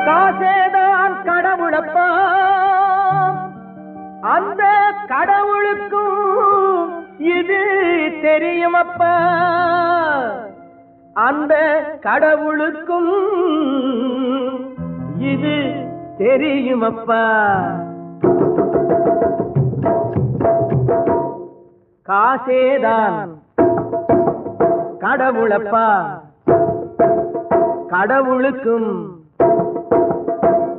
காசேதான் கடவுளப்பா, அந்த கடவுளுக்கும் இது தெரியுமப்பா, அந்த கடவுளுக்கும் இது தெரியுமப்பா. காசேதான் கடவுளப்பா, கடவுளுக்கும்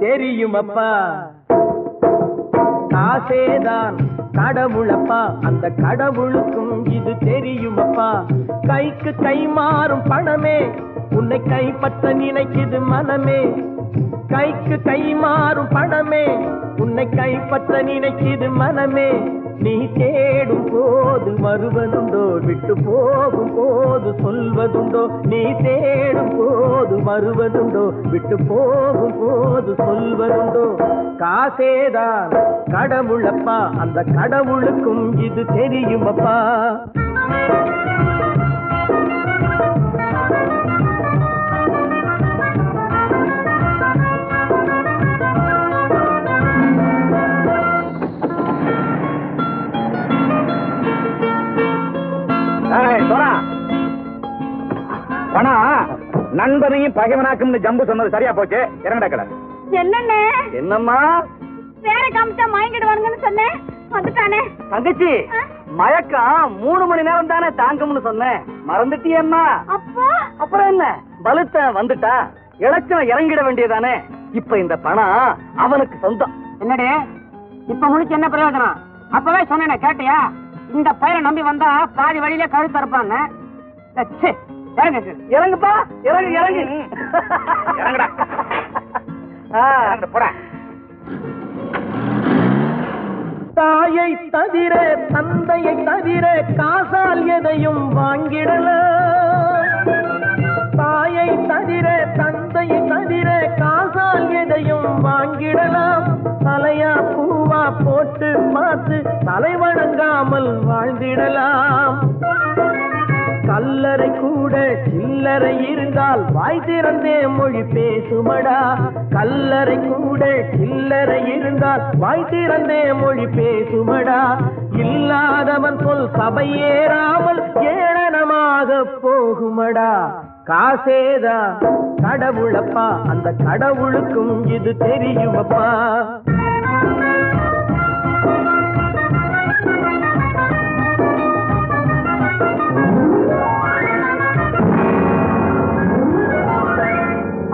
தெரியுமப்பா. காசேதான் கடவுளப்பா, அந்த கடவுளுக்கும் இது தெரியுமப்பா. கைக்கு கை மாறும் பணமே உன்னை கைப்பற்ற நினைக்குது மனமே. கைக்கு கை மாறும் பணமே உன்னை கைப்பற்ற நினைக்குது மனமே. நீ தேடும் போது வருவதுண்டோ, விட்டு போகும் போது சொல்வதுண்டோ. நீ தேடும் போது வருவதுண்டோ, விட்டு போகும் போது சொல்வதுண்டோ. காசேதான் கடவுளப்பா, அந்த கடவுளுக்கும் இது தெரியுமப்பா. நண்பனையும் பகைவனாக்கும் ஜம்பு சொன்னது சரியா போச்சு. இறங்கடா கடை. என்னண்ணே? என்னம்மா வேற காமிச்சா மயங்கிடுவானுங்கன்னு சொன்னேன், வந்துட்டானே. தங்கச்சி, மயக்கம் 3 மணி நேரம் தானே தாங்கும்னு சொன்னேன், மறந்துட்டியம்மா? அப்பா அப்புறம் என்ன, பலுத்த வந்துட்டா இலச்சம் இறங்கிட வேண்டியதானே. இப்ப இந்த பணம் அவனுக்கு சொந்தம். என்னடே இப்ப முடிச்சு என்ன பிரயோஜனம்? அப்பவே சொன்னேனே, கேட்டியா? இந்த பயிரை நம்பி வந்தா பாதி வழியில கழுத்து அறுப்பாங்க. இறங்குப்பா, இறங்கு இறங்கு. இறங்குடா. போட. தாயை தவிர தந்தையை தவிர காசால் எதையும் வாங்கிடலாம். தாயை தவிர தந்தையை தவிர காசால் எதையும் வாங்கிடலாம். தலையா பூவா போட்டு பார்த்து தலை வணங்காமல் வாழ்ந்திடலாம். கல்லறை கூட சில்லறை இருந்தால் வாய் திறந்தே மொழி பேசுமடா. கல்லறை கூட சில்லறை இருந்தால் வாய் திறந்தே மொழி பேசுமடா. இல்லாதவன் சொல் சபையேறாமல் ஏளனமாக போகுமடா. காசேதான் கடவுளப்பா, அந்த கடவுளுக்கும் இது தெரியுமப்பா.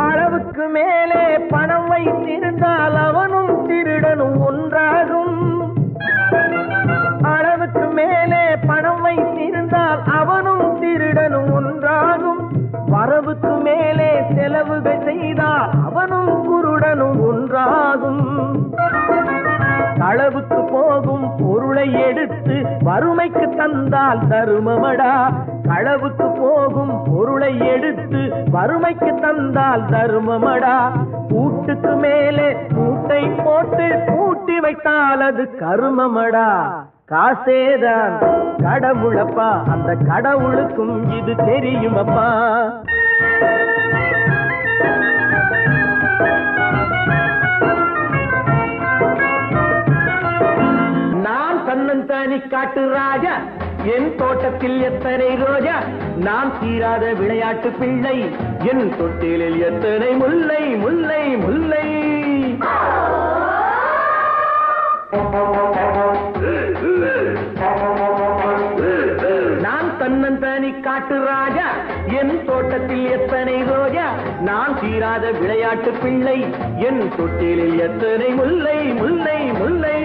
அளவுக்கு மேலே பணம் வைத்திருந்தால் அவனும் திருடனும் ஒன்றாகும். அளவுக்கு மேலே பணம் வைத்திருந்தால் அவனும் திருடனும் ஒன்றாகும். வரவுக்கு மேலே செலவுகள் செய்தால் அவனும் குருடனும் ஒன்றாகும். களவுக்கு போகும் பொருளை எடுத்து வறுமைக்கு தந்தால் தருமமடா. களவுக்கு போகும் பொருளை எடுத்து வறுமைக்கு தந்தால் தருமமடா. கூட்டுக்கு மேலே கூட்டை போட்டு கூட்டி வைத்தால் அது கருமமடா. காசேதான் கடவுளப்பா, அந்த கடவுளுக்கும் இது தெரியுமப்பா. நான் தன்னந்தானி காட்டு ராஜா, என் தோட்டத்தில் எத்தனை ரோஜா. நான் தீராத விளையாட்டு பிள்ளை, என் தொட்டிலில் எத்தனை முல்லை முல்லை முல்லை. நான் தன்னந்தானி காட்டு ராஜா, என் தோட்டத்தில் எத்தனை ரோஜா. நான் தீராத விளையாட்டு பிள்ளை, என் தொட்டிலில் எத்தனை முல்லை முல்லை முல்லை.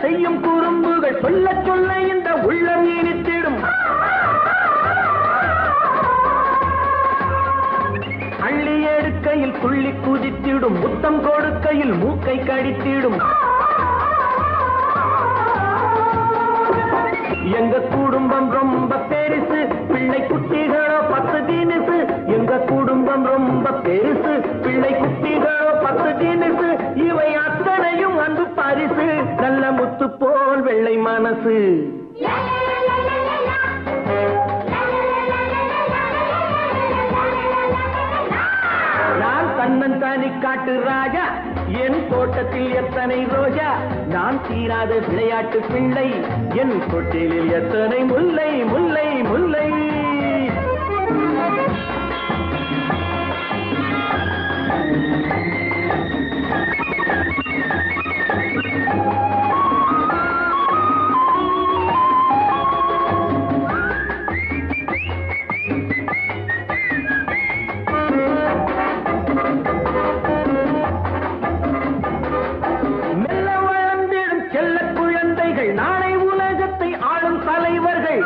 செய்யும் குறும்புகள் சொல்ல சொல்ல இந்த உள்ளம் இனித்திடும். அள்ளி எடுக்கையில் துள்ளி குதித்திடும், முத்தம் கொடுக்கையில் மூக்கை கடித்திடும். எங்க குடும்பம் ரொம்ப பெருசு, பிள்ளை குட்டிகளோ 10 தினசு. எங்க குடும்பம் ரொம்ப பெருசு, பிள்ளை குட்டிகளோ 10 தினசு. இவை அத்தனையும் அன்பு பரிசு, நல்ல முத்து போல் வெள்ளை மனசு. நான் தன்னந்தானி காட்டு ராஜா, என் தோட்டத்தில் எத்தனை ரோஜா. நான் தீராத விளையாட்டு பிள்ளை, என் தொட்டிலில் எத்தனை முல்லை முல்லை முல்லை. நாளை உலகத்தை ஆளும் தலைவர்கள்.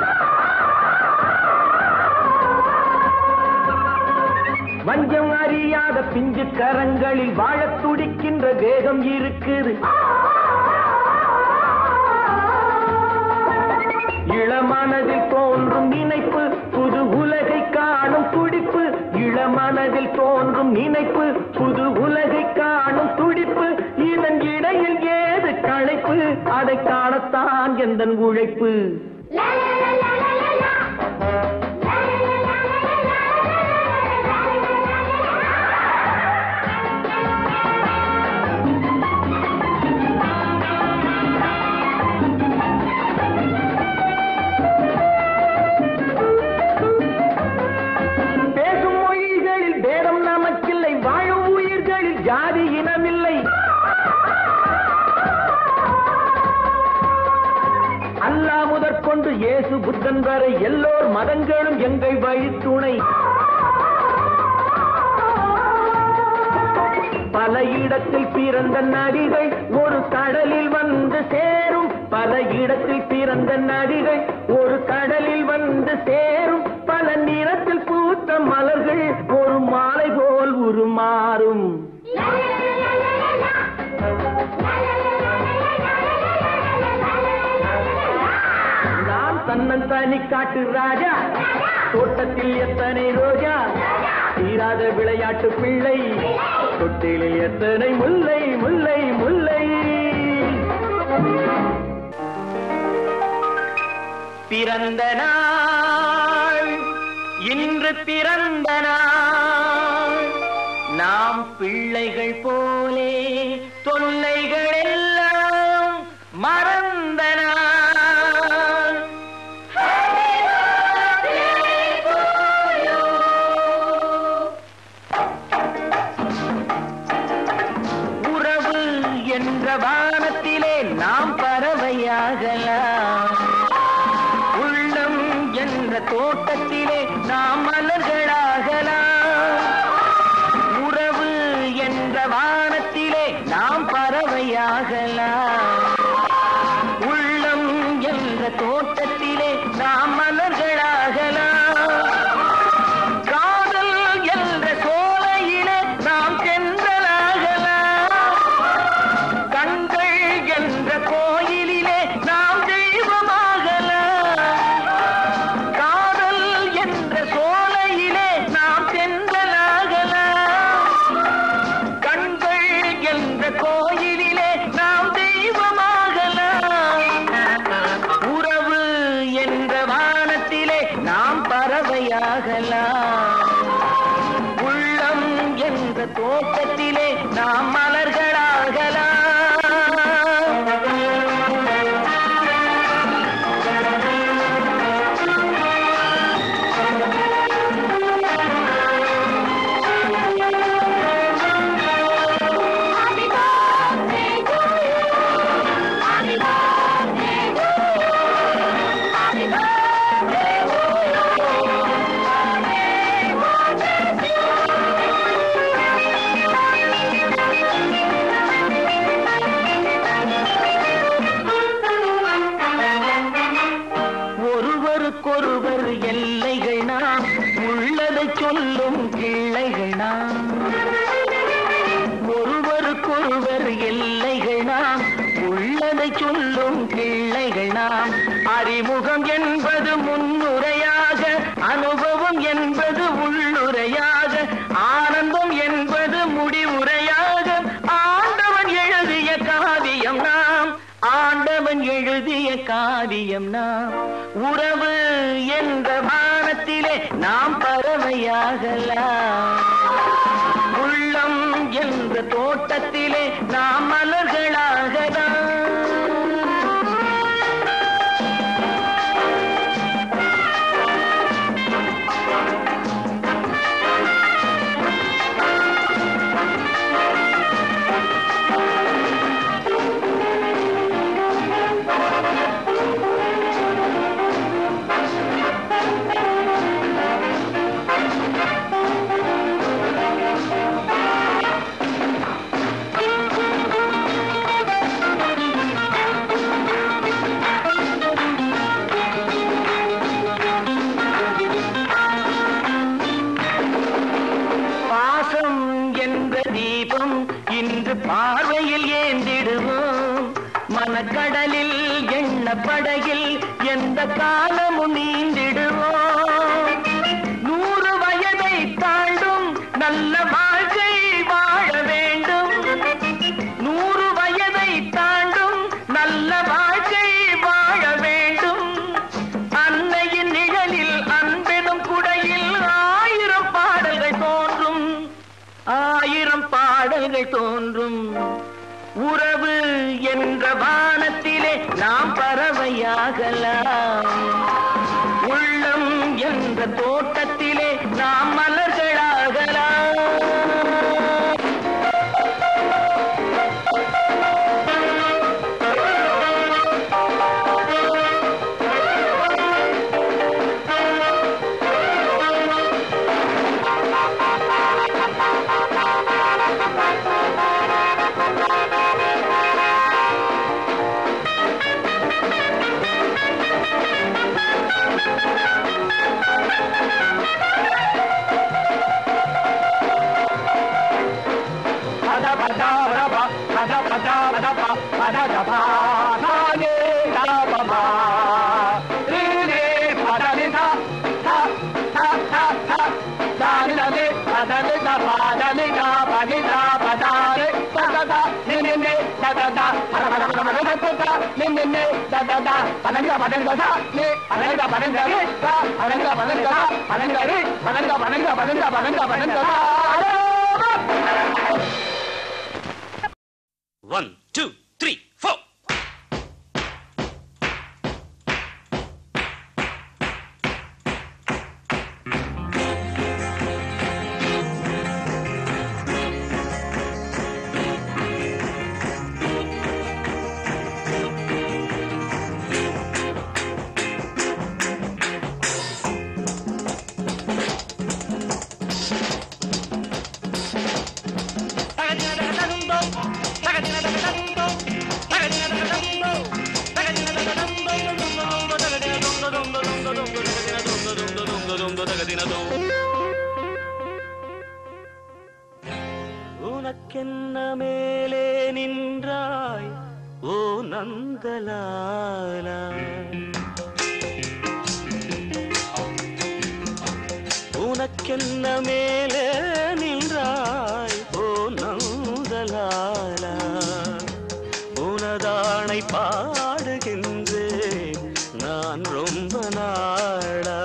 வஞ்சம் அறியாத பிஞ்சு கரங்களில் வாழத் துடிக்கின்ற வேகம் இருக்குது. இளமனதில் தோன்றும் நினைப்பு, புது உலகை காணும் துடிப்பு. இளமனதில் தோன்றும் நினைப்பு, புது உலகை காணும் துடிப்பு. இதன் இடையில் ஏது களைப்பு, அதை காணத்தான் எந்தன் உழைப்பு. பேசும் மொழிகளில் பேதம் நமக்கில்லை, வாழும் உயிர்களில் ஜாதி இனமில்லை. அல்லாஹ் முதற்கொண்டு இயேசு புத்தன் வரை எல்லோர் மதங்களும் எங்கள் வழித்துணை. பல இடத்தில் பிறந்த நதிகள் ஒரு கடலில் வந்து சேரும். பல இடத்தில் பிறந்த நதிகள் ஒரு கடலில் வந்து சேரும். பல நிறத்தில் பூத்த மலர்கள் ஒரு மாலை போல் உருமாறும். நான் தன்னந்தானி காட்டு ராஜா, தோட்டத்தில் எத்தனை ரோஜா. தீராத விளையாட்டு பிள்ளை, தொட்டிலில் எத்தனை முல்லை முல்லை முல்லை. பிறந்த நாள் இன்று பிறந்த நாள், நாம் பிள்ளைகள் போலே தொல்லைகள் எல்லாம் மறந்த நாள். உறவு என்ற வானத்திலே நாம் பறவையாகலாம். உள்ளம் என்ற தோட்டத்திலே நாம் மலர்களாகலாம். உறவு என்ற வானத்திலே நாம் பறவையாகலாம். உள்ளம் என்ற தோட்டத்திலே நாம் மலர்களாகலாம். காதல் என்ற சோலையிலே நாம் சென்றலாகலாம். கண்கள் என்ற கோயிலிலே நாம் தெய்வமாகலாம். காதல் என்ற சோலையிலே நாம் சென்றலாகலாம். கண்கள் என்ற கோயிலிலே நாம் தெய்வமாகலாம். உறவு என்ற வானத்திலே நாம் பறவையாகலாம். உள்ளம் என்ற தோட்டத்திலே நாம் மலர்களாகலாம். ஒருவருக்கொருவர் எல்லைகள் நாம், உள்ளதை சொல்லும் கிள்ளைகள் நாம். ஒருவருக்கொருவர் எல்லைகள் நாம், உள்ளதை சொல்லும் கிள்ளைகள் நாம். அறிமுகம் என்பது முன்னுரையாக, அனுபவம் என்பது உள்ளுரையாக, ஆனந்தம் என்பது முடிவுரையாக, ஆண்டவன் எழுதிய காவியம் நாம், ஆண்டவன் எழுதிய காவியம் நாம். உறவு என்ற வானத்திலே நாம் பறவையாகலாம், உள்ளம் என்ற தோட்டத்திலே நாம் மலர்களாகலாம். இன்று பார்வையில் ஏந்திடுவோம், மனக்கடலில் எண்ண படகில் எந்த காலமும் நீந்திடுவோம். 100 வயதை தாண்டும் நல்ல வாழ்க்கை வாழ வேண்டும், 100 வயதை தாண்டும் நல்ல வாழ்க்கை வாழ வேண்டும். அன்னையின் நிழலில் அன்பெனும் குடையில் 1000 பாடல்கள் தோன்றும், 1000 பாடல்கள் தோன்றும். உறவு என்ற வானத்திலே நாம் பறவையாகலாம், உள்ளம் என்ற தோட்டத்திலே நாம் மலர்களாகலாம். One, two, three, four. உனக்கென்ன மேலே நின்றாய் ஓ நந்தலாலா, உனக்கென்ன மேலே நின்றாய் ஓ நந்தலாலா, உனதானை பாடுகின்றேன் நான் ரொம்ப நாடா.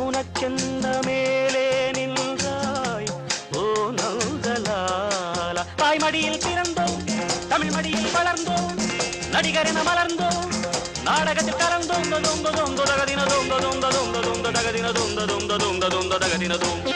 உனக்கென்ன மேலே நின்றாய் ஓ நந்தலாலா, தாய்மடியில் பிறந்தோம், தமிழ் மடியில் வளர்ந்தோம், நடிகரென மலர்ந்தோம், நாடகத்தில் கலந்தோம். தொந்த தொந்த தகதின தொந்த தொந்த தொந்த தொந்த தகதின தொந்த தொந்த தொந்த தொந்த தகதின தொந்த.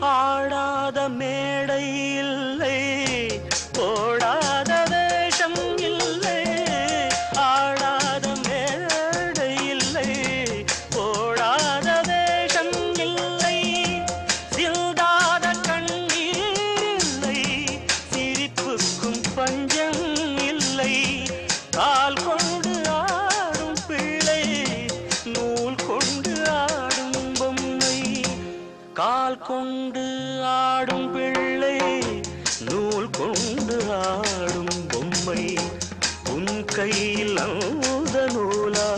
ஆடாத மேடை பால் கொண்டு ஆடும் பிள்ளை நூல் கொண்டு ஆடும் பொம்மை உன் கையில் அந்த நூலா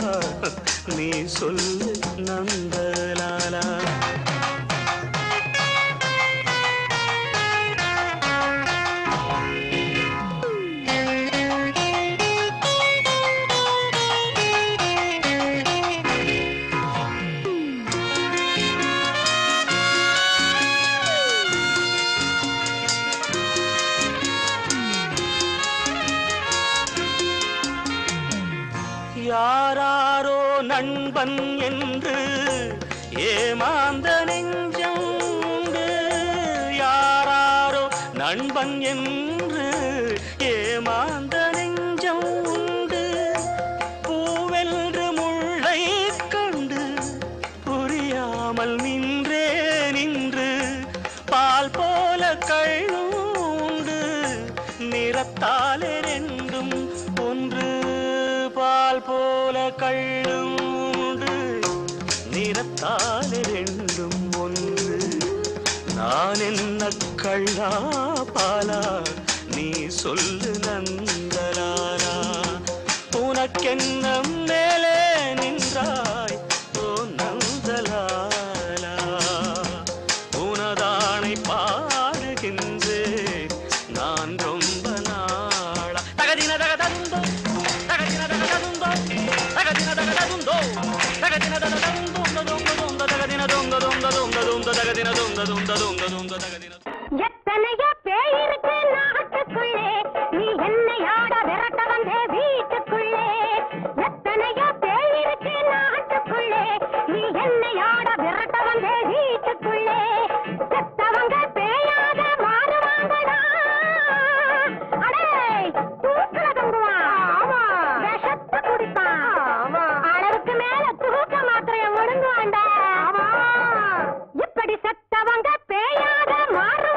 நீ சொல்லு நந்தலாலா யாராரோ நண்பன் என்று ஏமாந்த நெஞ்சம் உண்டு யாராரோ நண்பன் என்று ஏமாந்த நெஞ்சம் உண்டு பூவென்று முள்ளை கண்டு புரியாமல் நின்று பால் போல கள்ளுண்டு நிறத்தாலே ரெண்டும் ஒன்று பால் போல கள்ளும் உண்டு நிறத்தாலே ரெண்டும் ஒன்று நான் என்ன கள்ளா பாலா நீ சொல்லு நந்தலாலா உனக்கென்ன மேலே நின்றாய் ஓ நந்தலாலா உனதானை பாடுகின்றேன் நான் ரொம்ப நாளா தகதின தகதந்தோ தகதின தகதந்தோ தகதின தகதந்தோ தகதின தகதந்தோ தகதின தொங்க தொங்க தொங்க தொங்க தகதின தொங்க தொங்க தொங்க தொங்க தகதின எத்தனையோ பேய் இருக்கு நாட்டுக்குள்ளே நீ என்னை ஆட விரட்ட வந்தே வீட்டுக்குள்ளே எத்தனையோ பேய் இருக்கு நாட்டுக்குள்ளே நீ என்னை ஆட விரட்ட வந்தே வீட்டுக்குள்ளே செத்தவங்க பேயாக மாறுவாங்கடா அடே தூக்கல தொங்குவான் விஷத்தை குடிப்பான் அளவுக்கு மேல தூக்க மாத்திரைய முழுங்குவாண்டா இப்படி செத்தவங்க பேயாக மாறு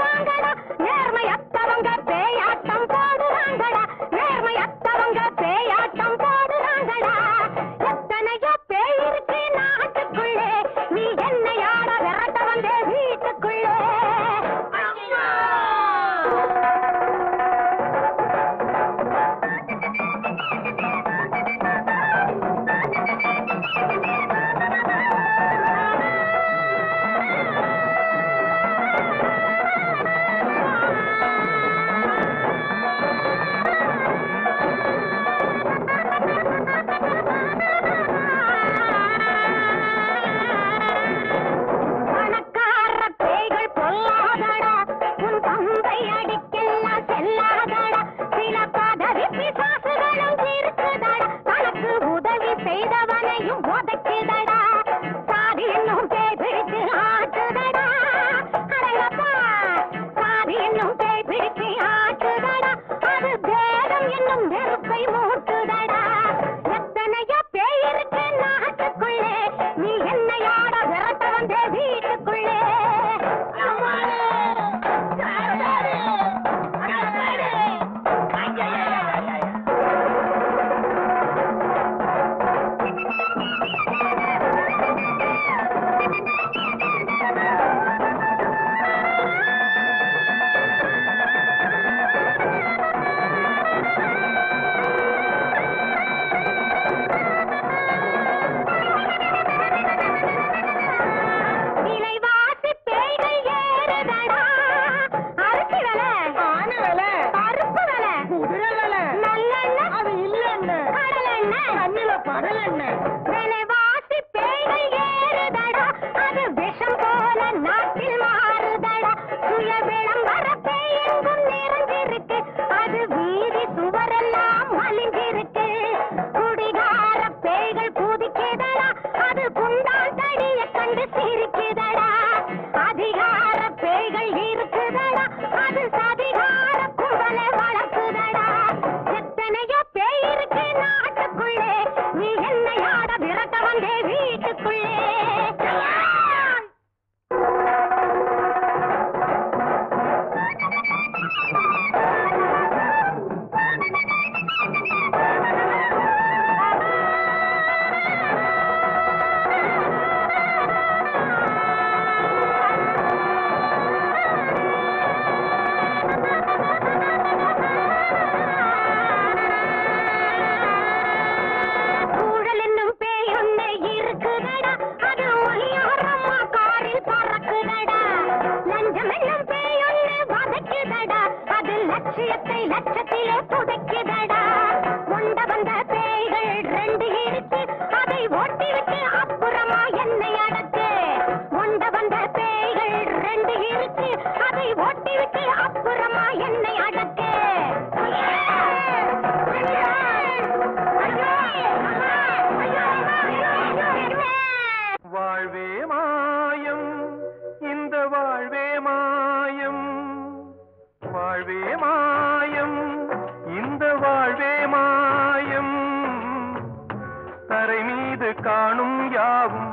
யாவும்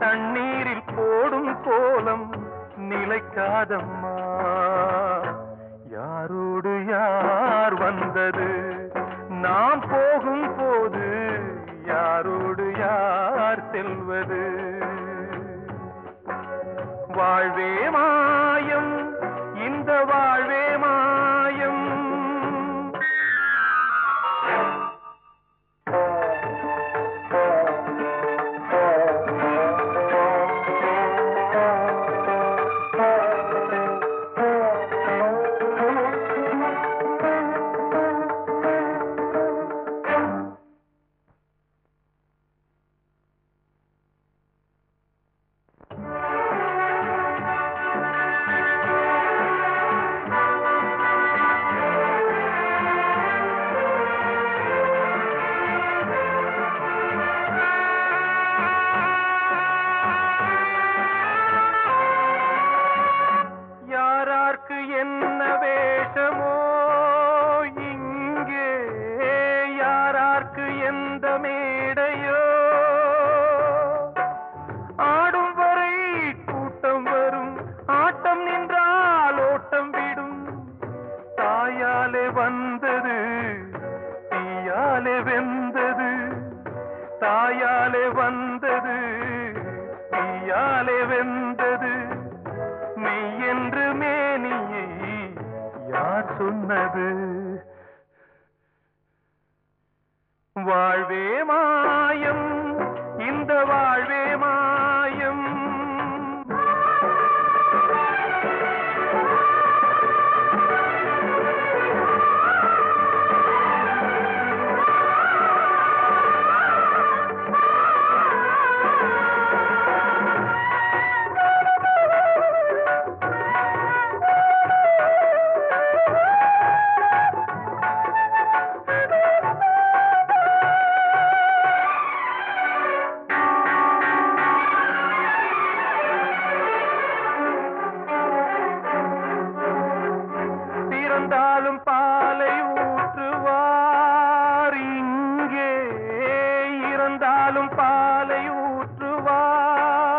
தண்ணீரில் போடும் கோலம் நிலைக்காதம்மா. யாரோடு யார் வந்தது நாம் போகும் போது, யாரோடு யார் செல்வது? வாழ்வே மாயம், இந்த வாழ்வே மாயம். என்ன வேஷமோ இங்கே, யாரார்க்கு எந்த மேடையோ, ஆடும் வரை கூட்டம் வரும், ஆட்டம் நின்றால் ஓட்டம் விடும். தாயாலே வந்தது தீயாலே வெந்தது, தாயாலே வந்தது தீயாலே வெந்தது. மெய் என்று மேனியை யார் சொன்னது? வாழ்வே மாயம், இந்த வாழ்வே மாயம். பிறந்தாலும் பாலை ஊற்றுவார் இங்கே, இறந்தாலும் பாலை ஊற்றுவார்.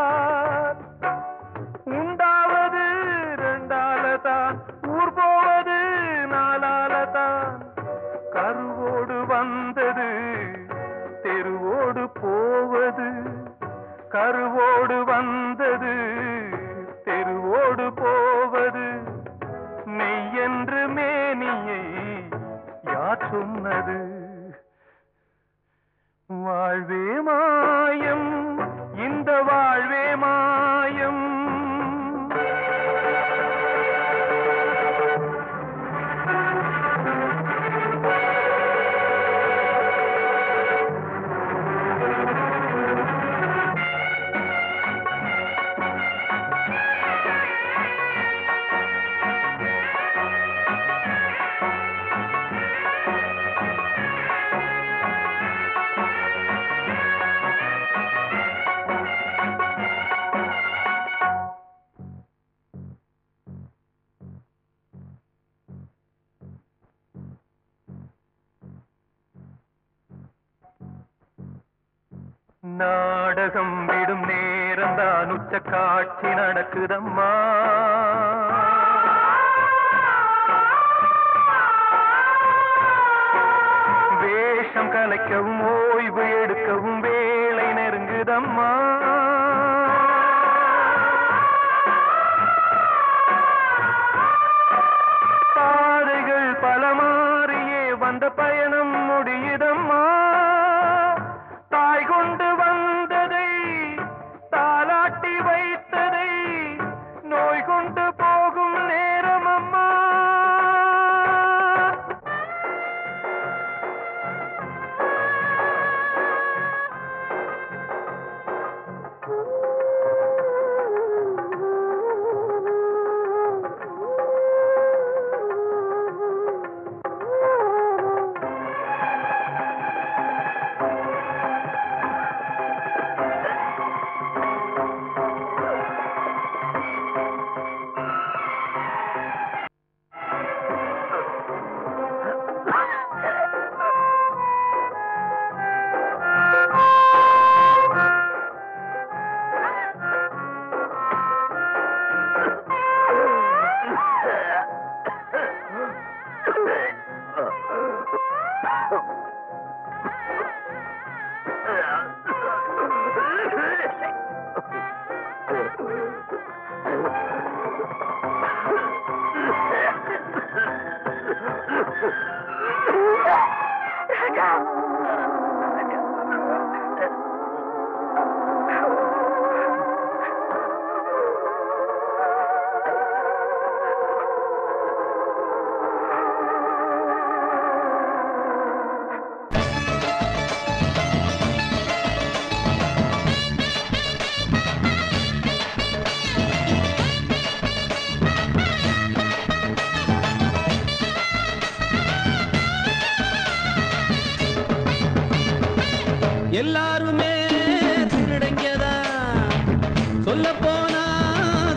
உண்டாவது ரெண்டாலதான், ஊர் போவது நாலாலதான். கருவோடு வந்தது தெருவோடு போவது, கருவோடு வந்தது தெருவோடு போவது. மெய் என்று மேனியை யார் சொன்னது? வாழ்வே மாயம், இந்த வாழ்வே மாயம். நாடகம் விடும் நேரம்தான் உச்ச காட்சி நடக்குதம்மா. வேஷம் கலைக்கவும் ஓய்வு எடுக்கவும் வேளை நெருங்குதம்மா. பாதைகள் பல மாறியே வந்த பயணம் முடியுதம்மா. தாய் கொண்டு வந்ததை தாலாட்டி வைத்ததை நோய் கொண்டு போகும் நேரம் அம்மா. எல்லாருமே திருடங்கதா, சொல்ல போனா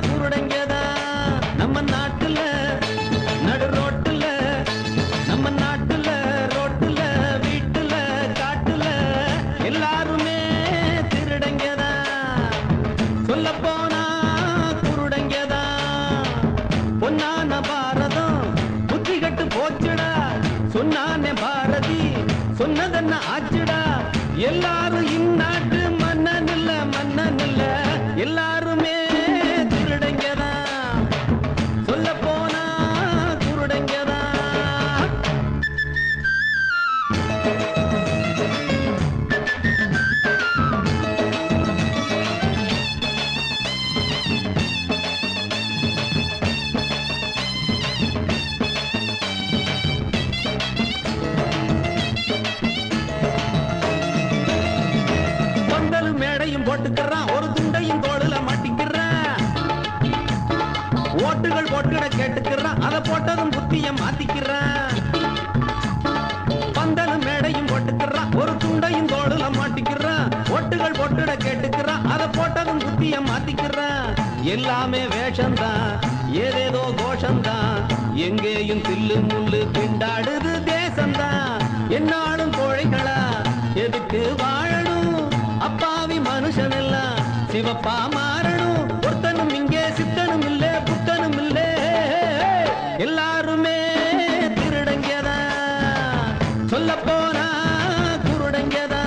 குருடங்கதா. நம்ம நாட்டுல நடு ரோட்டுல, நம்ம நாட்டுல ரோட்டுல வீட்டுல காட்டுல எல்லாருமே திருடங்கதா, சொல்ல போனா குருடங்கதா. பொன்னான பாரதம் புத்தி கட்டு போச்சுடா, சொன்னானே பாரதி சொன்னதென்ன ஆச்சுடா. எல்லாரும் இந்நாட்டு மன்னன் இல்ல மன்னன் இல்ல, எல்லாருமே திருடங்கதா, சொல்ல போனா குருடங்கதா. மேடையும் போட்டுக்கிறான், ஒரு துண்டையும் தோளுல மாட்டிக்கிறான். ஓட்டுகள் போட்டுட கேட்டுக்கிறான், அதை போட்டதும் புத்திய மாத்திக்கிறான். பந்தலும் மேடையும் போட்டுக்கிறான், ஒரு துண்டையும் தோளுல மாட்டிக்கிறான். ஓட்டுகள் போட்டுட கேட்டுக்கிறான், அதை போட்டதும் புத்திய மாத்திக்கிறான். எல்லாமே வேஷம்தான், ஏதேதோ கோஷம்தான், எங்கேயும் தில்லு முள்ளு திண்டாடுது தேசம்தான். என்னாலும் கோழைகளா எதுக்கு வாழணும், அப்பாவி மனுஷன் எல்லாம் சிவப்பா மாறணும். ஒருத்தனும் இங்கே சித்தனும் இல்ல புத்தனும் இல்ல, எல்லாருமே திருடங்கதா, சொல்ல போனா குருடங்கதா.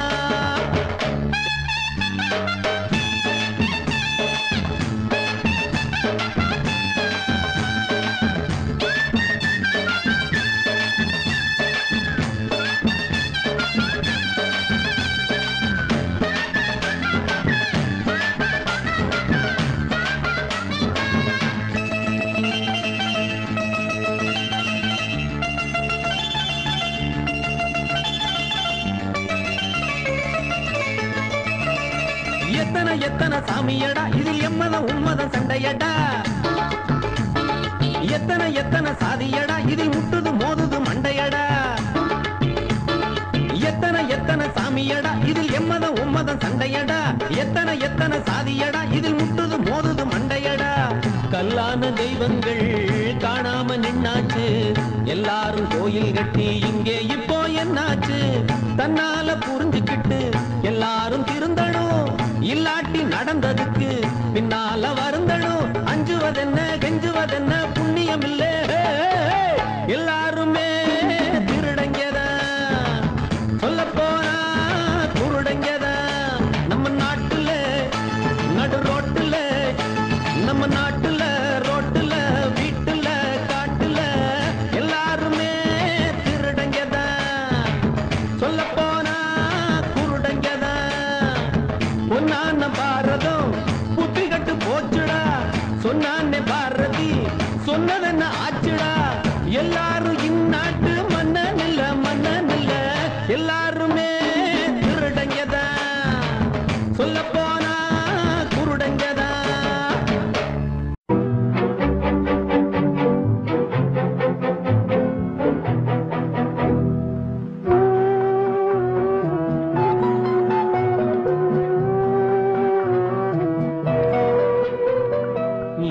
எத்தனை எத்தனை சாமியடா, இதில் எம்மதம் உம்மதம் சண்டையடா. எத்தனை எத்தனை சாதியடா, இதில் முட்டுது மோதுது மண்டையடா. எத்தனை எத்தனை சாமியடா, இதில் எம்மதம் உம்மதம் சண்டையடா. எத்தனை எத்தனை சாதியடா, இதில் முட்டுது மோதுது மண்டையடா. கல்லான தெய்வங்கள் காணாம நின்னாச்சு, எல்லாரும் கோயில் கட்டி இங்கே இப்போ என்னாச்சு. தன்னால புரிஞ்சுக்கிட்டு எல்லாரும் திருந்தணும், இல்லாட்டி நடந்ததுக்கு பின்னால வருந்தணும். அஞ்சுவதென்ன கெஞ்சுவதென்ன புண்ணியம் இல்ல, எல்லாருமே திருடங்கதா, சொல்ல போனா குருடங்கதா. நம்ம நாட்டுல நடு ரோட்டுல, நம்ம நாட்டுல ரோட்டுல வீட்டுல காட்டுல எல்லாருமே திருடங்கதா, சொல்ல போனா குருடங்கதா. பொன்னான பாரதம் புத்தி கட்டு போச்சுடா, சொன்னானே பாரதி சொன்னதென்ன ஆச்சுடா. எல்லாரும் இந்நாட்டு மன்னன் இல்ல மன்னன் இல்ல, எல்லாருமே திருடங்கதா, சொல்ல போனா குருடங்கதா.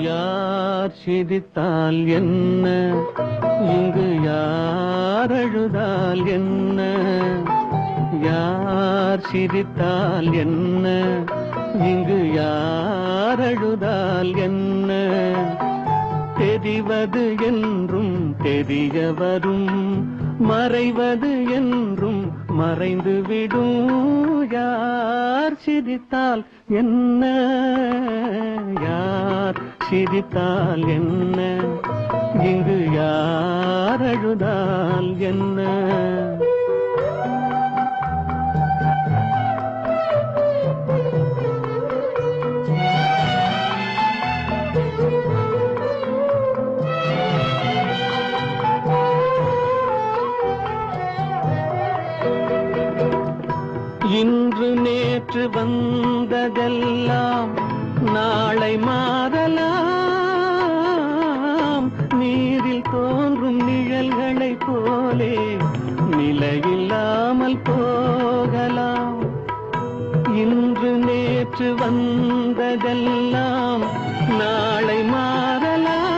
யார் சிரித்தால் என்ன, இங்கு யார் அழுதால் என்ன, யார் சிரித்தால் என்ன, இங்கு யார் அழுதால் என்ன. தெரிவது என்றும் தெரிய வரும், மறைவது என்றும் மறைந்து விடும். யார் சிரித்தால் என்ன, யார் சிரித்தால் என்ன, இங்கு யார் அழுதால் என்ன. இன்று நேற்று வந்ததெல்லாம் நாளை மாறலாம். நீரில் தோன்றும் நிழல்களைப் போலே நிலையில்லாமல் போகலாம். வந்ததெல்லாம் நாளை மாறலாம்.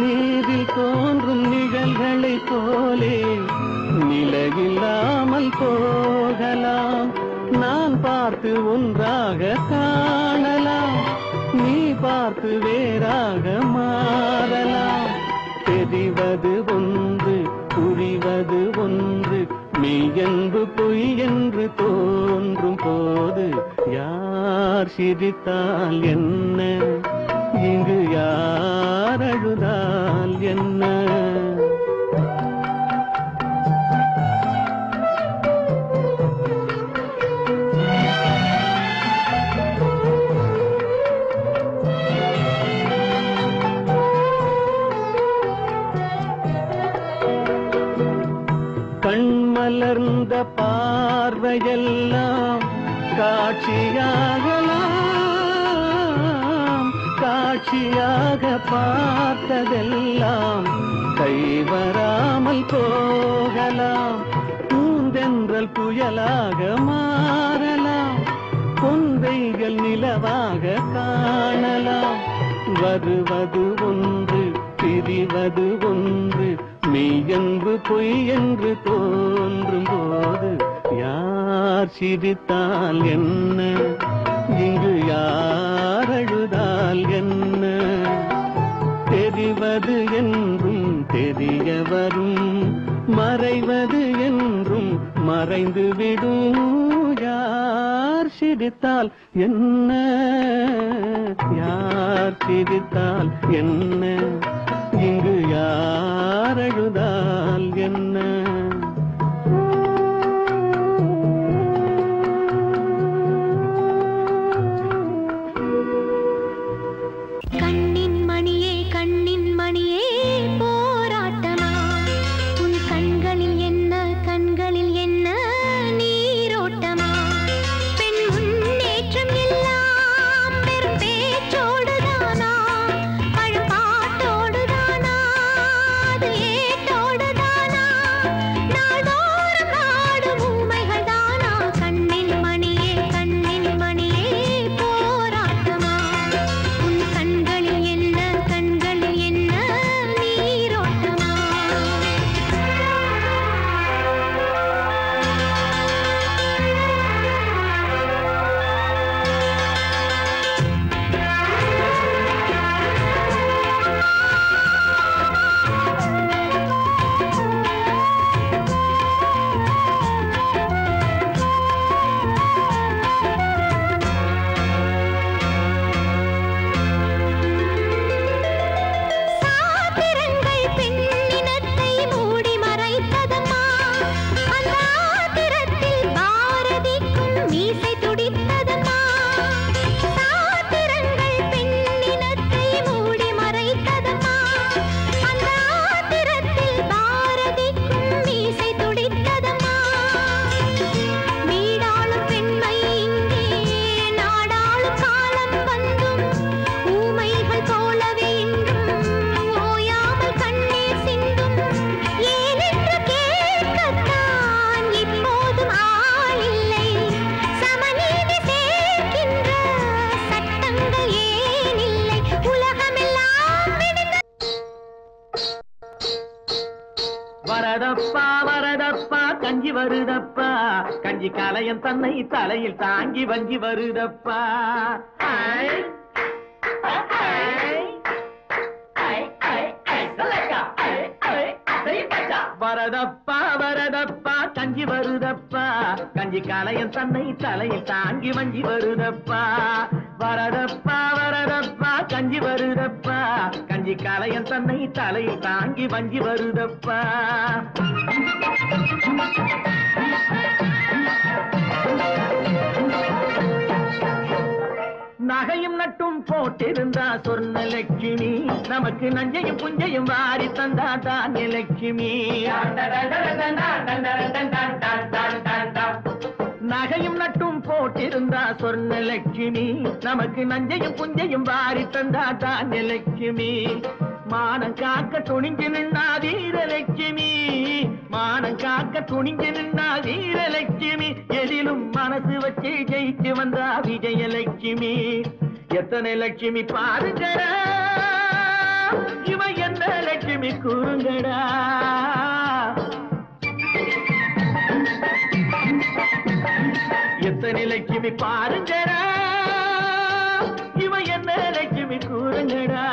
நீரில் தோன்றும் நிழல்களைப் போலே நிலையில்லாமல் போகலாம். நான் பார்த்து ஒன்றாக காணலாம், நீ பார்த்து வேறாக மாறலாம். தெரிவது ஒன்று, புரிவது ஒன்று, மெய்யென்று பொய் என்று தோன்றும் போது யார் சிரித்தால் என்ன, இங்கு யார் அழுதால் என்ன? கண்மலர்ந்த பார்வையெல்லாம் காட்சியாகலாம், காட்சியாக பார்த்ததெல்லாம் கைவராமல் போகலாம். பூந்தென்றல் புயலாக மாறலாம், பொந்தைகள் நிலவாக காணலாம். வருவது ஒன்று, பிரிவது ஒன்று, மெய்யென்று பொய் என்று தோன்றும் போது யார் சிரித்தால் என்ன, இங்கு யார் அழுதால் என்ன? தெரிவது என்றும் தெரிய வரும், மறைவது என்றும் மறைந்துவிடும். யார் சிரித்தால் என்ன, யார் சிரித்தால் என்ன, இங்கு யார் அழுதால் என்ன? கண்ணின் மணியே கண்ணின் மணியே போராட்டமா, உன் கண்களில் என்ன கண்களில் என்ன நீரோட்டமா? பெண் முன்னேற்றம் எல்லாம் பெரும் பேச்சோடுதானா, பழப்பாட்டோடுதானா, அது ஏட்டோடுதானா, நாள்தோறும் நாடும் ஊமைகள் தானா? கண்ணின் மணியே போராட்டமா, உன் கண்களில் என்ன கண்களில் என்ன நீரோட்டமா? சாத்திரங்கள் பெண்ணினத்தை மூடி மறைத்ததம்மா, அந்த ஆத்திரத்தில் பாரதிக்கும் மீசை துடித்ததம்மா. சாத்திரங்கள் பெண்ணினத்தை மூடி மறைத்ததம்மா, அந்த ஆத்திரத்தில் பாரதிக்கும் மீசை துடித்ததம்மா. வீடாளும் பெண்மை இங்கே நாடாளும் காலம் வந்தும், ஊமைகள் போலவே இன்றும் ஓயாமல் கண்ணீர் சிந்தும். ஏனென்று கேட்கத்தான் இப்போதும் ஆள் இல்லை, சமநீதி சேர்க்கின்ற சட்டங்கள் ஏன் இல்லை? உலகமெல்லாம் விடுந்த வரதப்பா வரதப்பா கஞ்சி வருதப்பா, கஞ்சி கலையன் தன்னை தலையில் தாங்கி வஞ்சி வருதப்பா. வரதப்பா வரதப்பா கஞ்சி வருதப்பா, கஞ்சி கலையன் தன்னை தலையில் தாங்கி வஞ்சி வருதப்பா. வரதப்பா வரதப்பா கஞ்சி வருதப்பா, கஞ்சி கலையன் தன்னை தலையில் தாங்கி வஞ்சி வருதப்பா. நகையும் நட்டும் போட்டிருந்தா சொர்ண லட்சுமி, நமக்கு நஞ்சையும் புஞ்சையும் வாரி தந்தா தானிய லட்சுமி. நகையும் நட்டும் போட்டிருந்தா சொர்ண லட்சுமி, நமக்கு நஞ்சையும் புஞ்சையும் வாரி தந்தா தானிய லட்சுமி. மானம் காக்க துணிஞ்சு நின்னா வீரலட்சுமி, மானம் காக்க துணிஞ்சு நின்னா வீரலட்சுமி, எதிலும் மனசு வச்சு ஜெயிச்சு வந்தா விஜயலட்சுமி. எத்தனை லட்சுமி பாருங்கடா, இவ எந்த லட்சுமி கூறுங்கடா. எத்தனை லட்சுமி பாருங்கடா, இவ என்ன லட்சுமி கூறுங்கடா.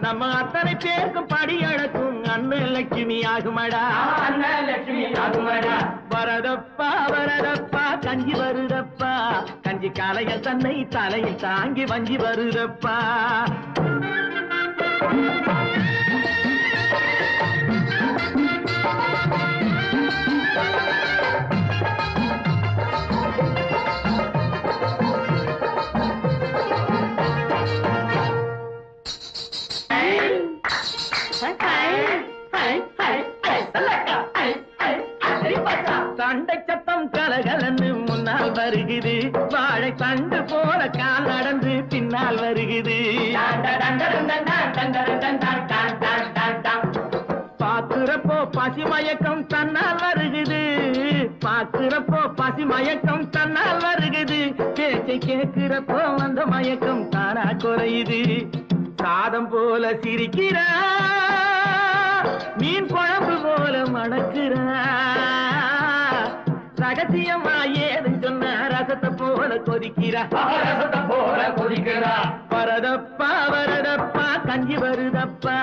நம்ம அத்தனை பேருக்கும் படி அழக்கும் அண்ணன் லட்சுமி ஆகுமடா, அண்ணன் லட்சுமி ஆகுமடா. வரதப்பா வரதப்பா கஞ்சி வருதப்பா, கஞ்சி காலைய தன்னை தலையில் தாங்கி வஞ்சி வருதப்பா. சண்டை சத்தம் கலகலன்னு முன்னால் வருகுது, வாழை தண்டு போல கால் நடந்து பின்னால் வருகுது. பாக்குறப்போ பசி மயக்கம் தன்னால் வருகுது, பாக்குறப்போ பசி மயக்கம் தன்னால் வருகுது. பேச்சை கேட்கிறப்போ அந்த மயக்கம் தானா குறையுது. சாதம் போல சிரிக்கிறா, மீன் குழம்பு போல மணக்கிறா. ரகசியமா ஏதுன்னு சொன்ன ரசத்தை போல கொதிக்கிறா, ரசத்தை போல கொதிக்கிறா. வரதப்பா வரதப்பா கஞ்சி வருதப்பா,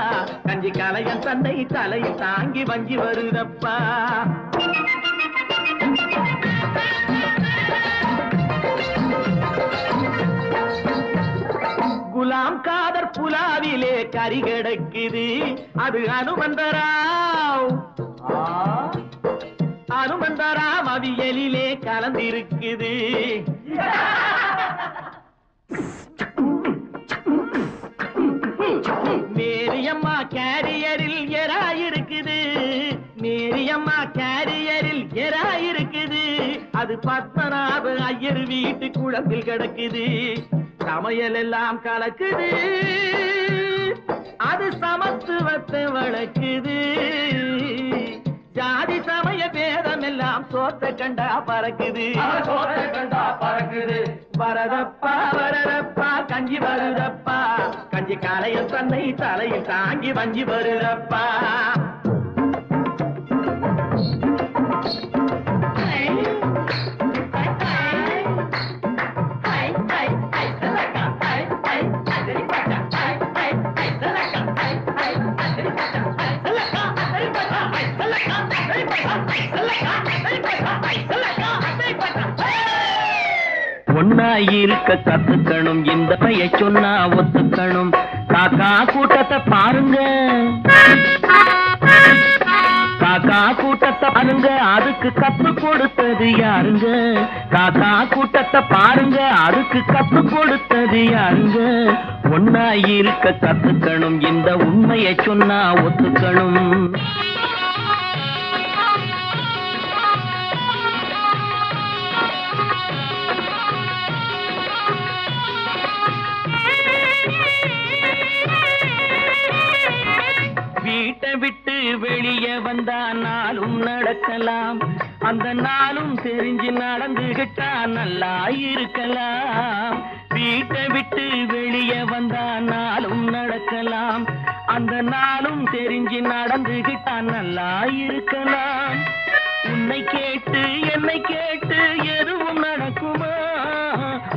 கஞ்சி கலையன் தன்னை தலையில் தாங்கி வஞ்சி வருதப்பா. குலாம் காதர் புலாவிலே கறி கிடக்குது, அது அனுமந்தராவ், அனுமந்தராவ் அவியலிலே கலந்திருக்குது. மேரியம்மா கேரியரில் எராயிருக்குது, மேரியம்மா கேரியரில் எராயிருக்குது. அது பத்மநாப ஐயர் வீட்டு குழம்பில் கிடக்குது. சமையல் எல்லாம் கலக்குது, அது சமத்துவத்தை வளர்க்குது. ஜாதி சமய பேதம் எல்லாம் சோத்த கண்டா பறக்குது, சோத்த கண்டா பறக்குது. வரதப்பா வரதப்பா கஞ்சி வருதப்பா, கஞ்சி காலைய தன்னை தலையில் தாங்கி வஞ்சி வருதப்பா. ஒன்னாயிருக்க கத்துக்கணும், இந்த பைய சொன்னா ஒத்துக்கணும். காக்கா கூட்டத்தை பாருங்க, காக்கா கூட்டத்தை பாருங்க, அதுக்கு கத்து கொடுத்தது யாருங்க. காக்கா கூட்டத்தை பாருங்க, அதுக்கு கத்து கொடுத்தது யாருங்க. ஒன்னாயிருக்க கத்துக்கணும், இந்த உண்மையை சொன்னா ஒத்துக்கணும். வீட்டை விட்டு வெளியே வந்தா நாளும் நடக்கலாம், அந்த நாளும் தெரிஞ்சு நடந்துகிட்டா நல்லா இருக்கலாம். வீட்டை விட்டு வெளியே வந்தா நாளும் நடக்கலாம், அந்த நாளும் தெரிஞ்சு நடந்துகிட்டா நல்லா இருக்கலாம். உன்னை கேட்டு என்னை கேட்டு எதுவும் நடக்குமா,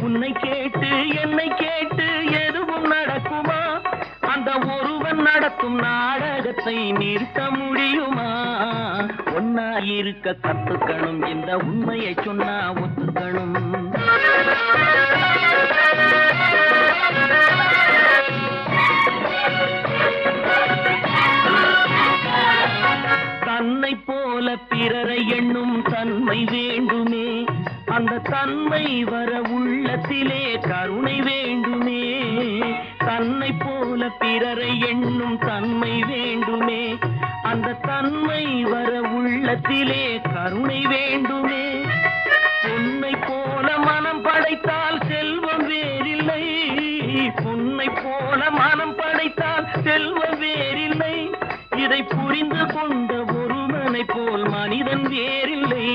உன்னை கேட்டு என்னை கேட்டு எதுவும் நடக்குமா. அந்த ஒருவன் நடத்தும் நாடகத்தை நிறுத்த முடியுமா. ஒன்னா இருக்க கத்துக்கணும், இந்த உண்மையை சொன்னா ஒத்துக்கணும். தன்னை போல பிறரை எண்ணும் தன்மை வேண்டுமே, அந்த தன்மை வர உள்ளத்திலே கருணை வேண்டுமே. தன்னை போல பிறரை எண்ணும் தன்மை வேண்டுமே, அந்த தன்மை வர உள்ளத்திலே கருணை வேண்டுமே. பொன்னை போல மனம் படைத்தால் செல்வம் வேறில்லை, பொன்னை போல மனம் படைத்தால் உன்னை போல் மனிதன் வேறில்லை.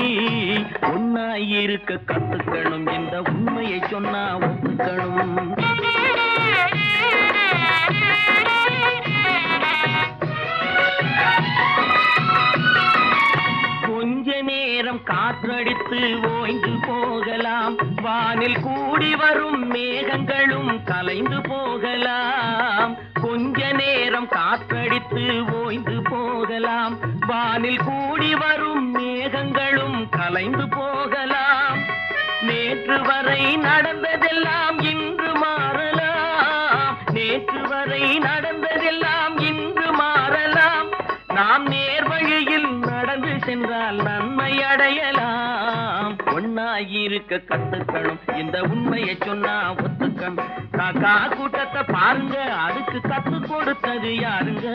உன்னாய் இருக்க கத்துக்கணும், இந்த உண்மையை சொன்னா ஒத்துக்கணும். கொஞ்ச நேரம் காற்றடித்து ஓய்ந்து போகலாம், வானில் கூடி வரும் மேகங்களும் கலைந்து போகலாம். கொஞ்ச நேரம் காற்றடித்து ஓய்ந்து போகலாம், வானில் கூடி வரும் மேகங்களும் கலைந்து போகலாம். நேற்று வரை நடந்ததெல்லாம் இன்று மாறலாம், நேற்று வரை நடந்ததெல்லாம் இன்று மாறலாம். நாம் நேர்வழியில் நடந்து சென்றால் நன்மை அடையலாம். ஒன்னாயிருக்க கத்துக்கணும், இந்த உண்மையை சொன்னா ஒத்துக்கணும். காக்கா கூட்டத்தை பாருங்க, அதுக்கு கத்து கொடுத்தது யாருங்க?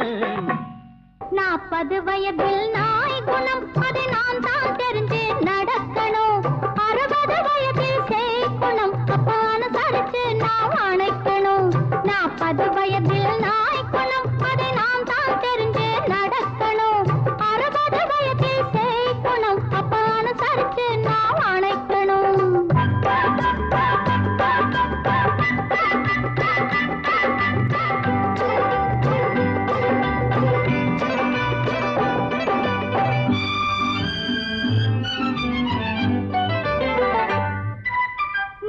40 வயதில் நாய் குணம், அதை நான் தான் தெரிஞ்சு நடக்கணும். 60 வயதில் சேய் குணம், அப்ப அனுசரிச்சு நான் அணைக்கணும். 40 வயதில் நாய் குணம், அதை நான் தான் தெரிஞ்சு நடக்கணும். 60 வயதில் சேய் குணம், அப்ப அனுசரிச்சு நான் அணைக்கணும்.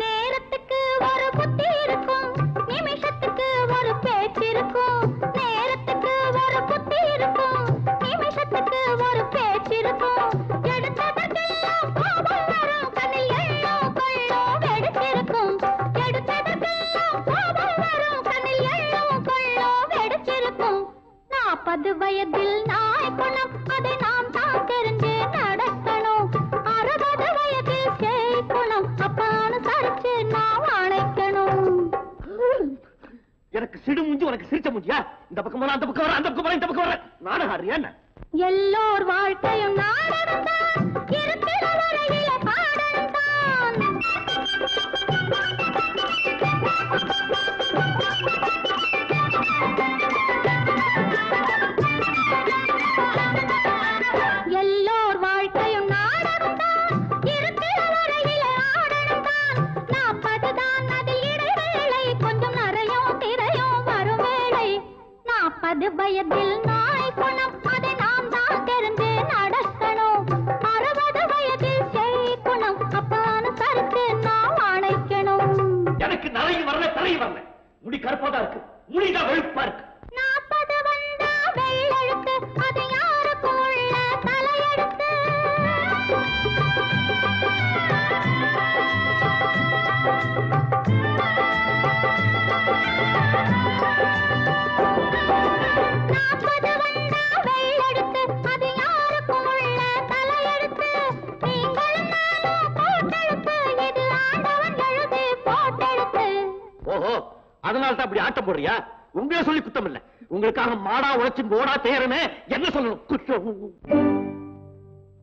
நேரத்துக்கு ஒரு புத்தி இருக்கும், நிமிஷத்துக்கு ஒரு பேச்சு இருக்கும். நேரத்துக்கு ஒரு புத்தி இருக்கும், நிமிஷத்துக்கு ஒரு பேச்சு இருக்கும். எடுத்ததற்கெல்லாம் கோபம் வரும், கண்ணில் எள்ளம் கொள்ளும் வெடிச்சிருக்கும். எடுத்ததற்கெல்லாம் கோபம் வரும், கண்ணில் எள்ளம் கொள்ளும் வெடிச்சிருக்கும். 40 வயதில் நாய் குணம், அதை நாம் தான் தெரிஞ்சு நடக்கணும். 60 வயதில் சேய் குணம், அப்ப அனுசரிச்சு நான் அணைக்கணும். எனக்கு சிடு மூஞ்சி, உனக்கு சிரிச்ச மூஞ்சியா? இந்த பக்கம் போனா அந்த பக்கம் வர, அந்த பக்கம் போனா இந்த பக்கம் வர. நாடகம் ஆடுறியா என்ன? எல்லோர் வாழ்க்கையும் நாடகம் தான், இருக்கிற வரையில பாடணும் தான். எல்லோர் வாழ்க்கையும் நாடகம் தான், இருக்கிற வரையில ஆடணும் தான். 40 தான் அதில் இடைவேளை, கொஞ்சம் நரையும் திரையும் வரும் வேளை. 40 வயதில் நாய் குணம், அதை நாம் தான் தெரிஞ்சு நடக்கணும். 60 வயதில் சேய் குணம், அப்ப அனுசரிச்சு நான் அணைக்கணும். எனக்கு நரையும் வரல, தலையும் வரல. முடி கருப்பாதான் இருக்கு, முடிதான் வெளுப்பா இருக்கு. 40 வந்தா வெள்ளெழுத்து, அது யாருக்கும் உள்ள தலையெடுத்து. ஓஹோ, அதனால தான் அப்படி ஆட்டம் போடுறியா? உங்களே சொல்லி குத்தம் இல்ல. உங்களுக்காக மாடா உழைச்சு ஓடா தேரமே என்ன சொல்லணும்? குற்றம்.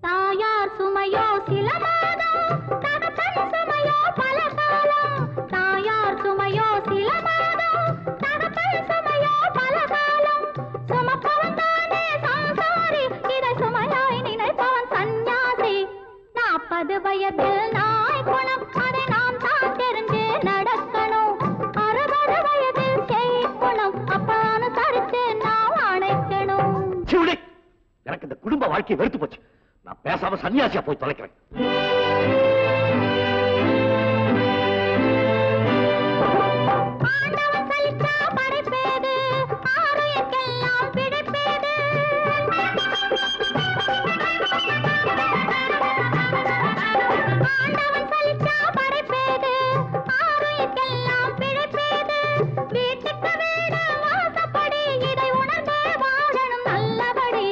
தாயார் சுமையோ சில மாதம், தகப்பன் சுமையோ பல காலம். தாயார் சுமையோ சில மாதம், தகப்பன் சுமையோ பல காலம். சுமப்பவன் தானே சம்சாரி, இதை சுமையாய் நினைப்பவன் சந்நியாசி. 40 வயதில் நாய் குணம், அதை நாம் தான் தெரிஞ்சு நடக்கணும். 60 வயதில் சேய் குணம், அப்ப அனுசரிச்சு நான் அணைக்கணும். எனக்கு இந்த குடும்ப வாழ்க்கை வெறுத்து போச்சு. நான் பேசாம சன்னியாசியா போய் தொலைக்கிறேன். ஆண்டவன் சலிச்சா படைப்பேது, ஆறுயர்க்கெல்லாம் பிடிப்பேது. ஆண்டவன் சலிச்சா படைப்பேது, ஆறுயர்க்கெல்லாம் பிடிப்பேது. வீட்டுக்கு வீடு வாசப்படி, இதை உணர்ந்தே வாழணும் நல்லபடி.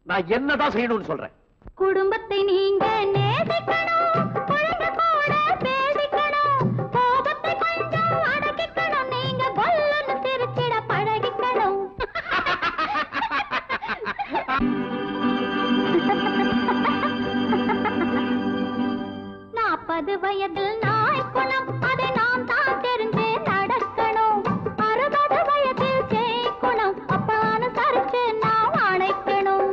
நான் என்னதான் செய்யணும்னு சொல்றேன்? குடும்பத்தை நீங்க நேசிக்கணும், குழந்தை கூட பேசிக்கணும். கோபத்தை கொஞ்சம் அடக்கிக்கணும், நீங்க கொல்லன்னு சிரிச்சிட பழகிக்கணும். 40 வயதில் நாய் குணம், அதை நாம் தான் தெரிஞ்சு நடக்கணும். 60 வயதில் சேய் குணம், அப்ப அனுசரிச்சு நாம் அணைக்கணும்.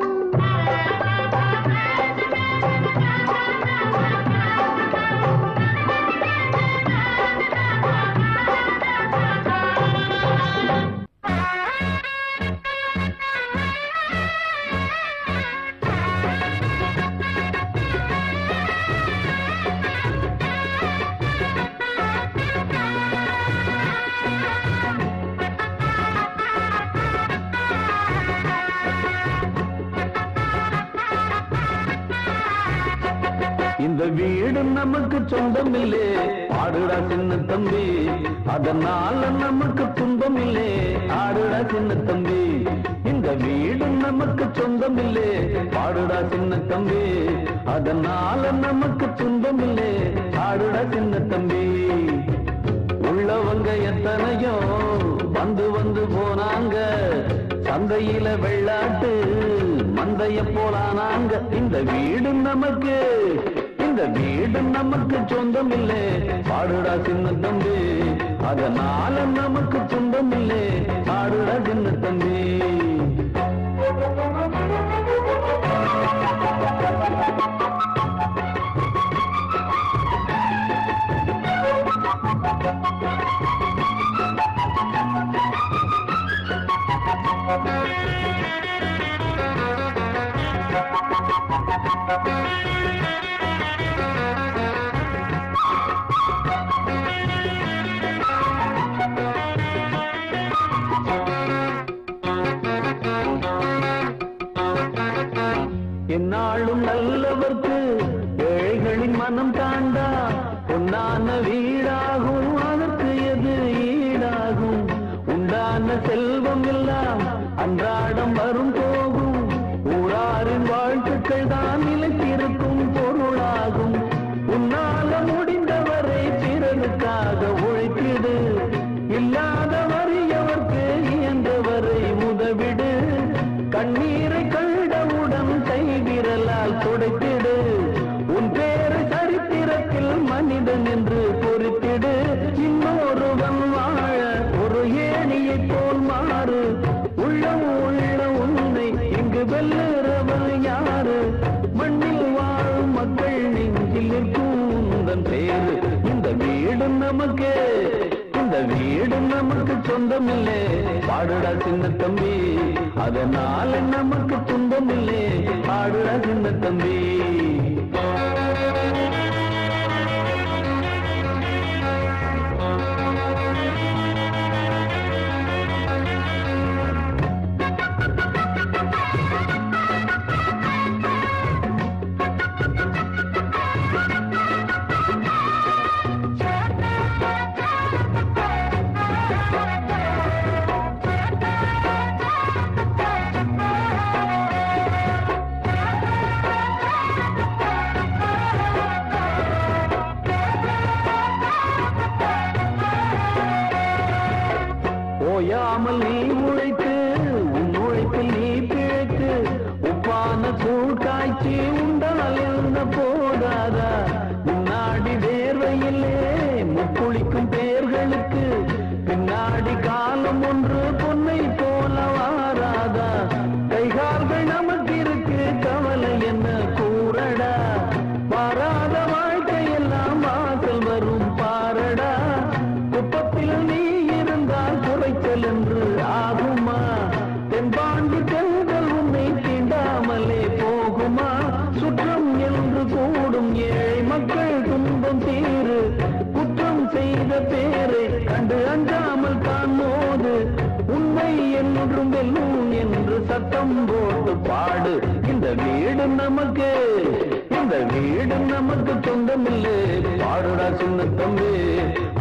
வீடு நமக்கு சொந்தம் இல்லே பாடுடா சின்ன தம்பி அதனால நமக்கு துன்பம் இல்லே ஆடுடா சின்ன தம்பி இந்த வீடு நமக்கு சொந்தம் இல்லே பாடுடா சின்ன தம்பி அதனால நமக்கு துன்பம் இல்லே ஆடுடா சின்ன தம்பி உள்ளவங்க எத்தனையோ வந்து வந்து போனாங்க சந்தையில வெள்ளாட்டு மந்தைய போலானாங்க இந்த வீடு நமக்கு சொந்தம் இல்லே பாடுடா சின்ன தம்பி அதனால நமக்கு சொந்தம் இல்லே பாடுடா சின்ன தம்பி என்னாலும் நல்லவர்க்கு ஏழைகளின் மனம் தாண்டா பொன்னான வீடாகும் அதற்கு எது ஈடாகும் உண்டான செல்வம் எல்லாம் அன்றாடம் வரும் போகும் ஊராரின் வாழ்த்துக்கள் தான் நிலைத்திருக்கும் பொருளாகும் உன்னால முடிந்தவரை பிறருக்காக உழைத்திடு இல்லாத வறியவர்க்கு இயன்றவரை உதவிடு கண்ணீரை கண்டவுடன் கைவிரலால் துடைத்திடு உன் பேரு சரித்திரத்தில் மனிதன் என்று பொறுத்திடு இன்னொருவன் வாழ ஒரு ஏணியை போல் மாறு உள்ளம் உள்ள உன்னை இங்கு வெல்லுறவன் யாரு மண்ணில் வாழும் மக்கள் நெஞ்சில் நிற்கும் உந்தன் பேரு இந்த வீடு நமக்கு சொந்தம் இல்லே பாடுடா சின்ன தம்பி அதனால நமக்கு துன்பம் இல்லே பாடுடா சின்ன தம்பி ஓயாமல் நீ உழைத்து உன் உழைப்பில் நீ பிழைத்து உப்பான கூழ் காய்ச்சி உண்டால் என்ன போதாதா முன்னாடி வேர்வையிலே முக்குளிக்கும் பேர்களுக்கு பின்னாடி காலம் ஒன்று பொன்னை போல வாராதா கைகால்கள் நமக்கு இருக்கு கவலை என்ன கூறடா வாராத வாழ்க்கையெல்லாம் வாசல் வரும் பாரடா குப்பத்தில் நீ குறைச்சல் என்று ஆகுமா தென்பாண்டி தென்றல் உன்னை தீண்டாமலே போகுமா சுற்றம் என்று கூடும் ஏழை மக்கள் துன்பம் தீரு குற்றம் செய்த பேரை கண்டு அஞ்சாமல் தான் மோது உண்மை என்றும் வெல்லும் என்று சத்தம் போட்டு பாடு இந்த வீடு நமக்கு சொந்தமில்லை பாடுடா சின்ன தம்பி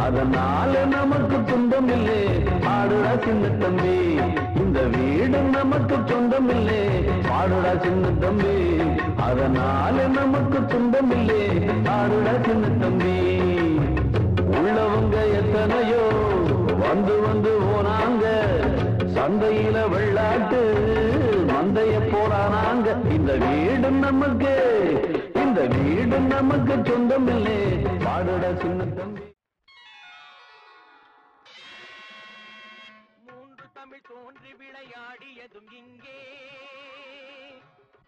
அதனால நமக்கு துன்பமில்லை பாடுடா சின்ன தம்பி இந்த வீடு நமக்கு சொந்தமில்லை பாடுடா சின்ன தம்பி அதனால நமக்கு துன்பமில்லை பாடுடா சின்ன தம்பி உள்ளவங்க எத்தனையோ வந்து வந்து போனாங்க சந்தையில வெள்ளாட்டு மந்தைய போறானாங்க இந்த வீடு நமக்கு சொந்தமில்லை பாடுடா சின்ன தம்பி மூன்று தமிழ் தோன்றி விளையாடியதும் இங்கே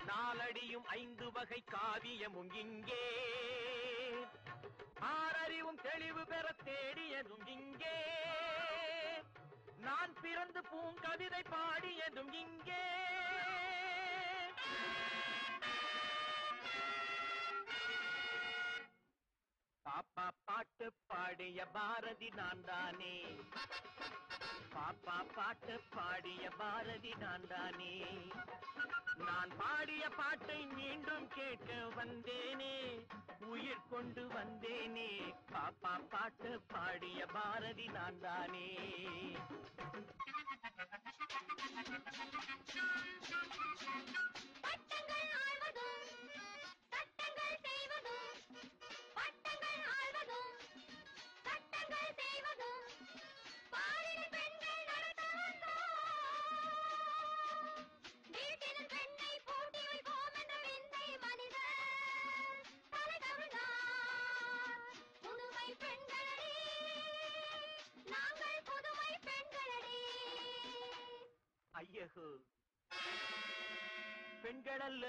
நாலடியும் 5 வகை காவியமும் இங்கே ஆறறிவும் தெளிவு பெற தேடியதும் இங்கே நான் பிறந்து பூங்கவிதை பாடியதும் இங்கே பாப்பா பாட்டு பாடிய பாரதி நான் தானே, பாப்பா பாட்டு பாடிய பாரதி நான் தானே. நான் பாடிய பாட்டை மீண்டும் கேட்க வந்தேனே, உயிர் கொண்டு வந்தேனே. பாப்பா பாட்டு பாடிய பாரதி நான் தானே. ஐயகோ பெண்களல்ல,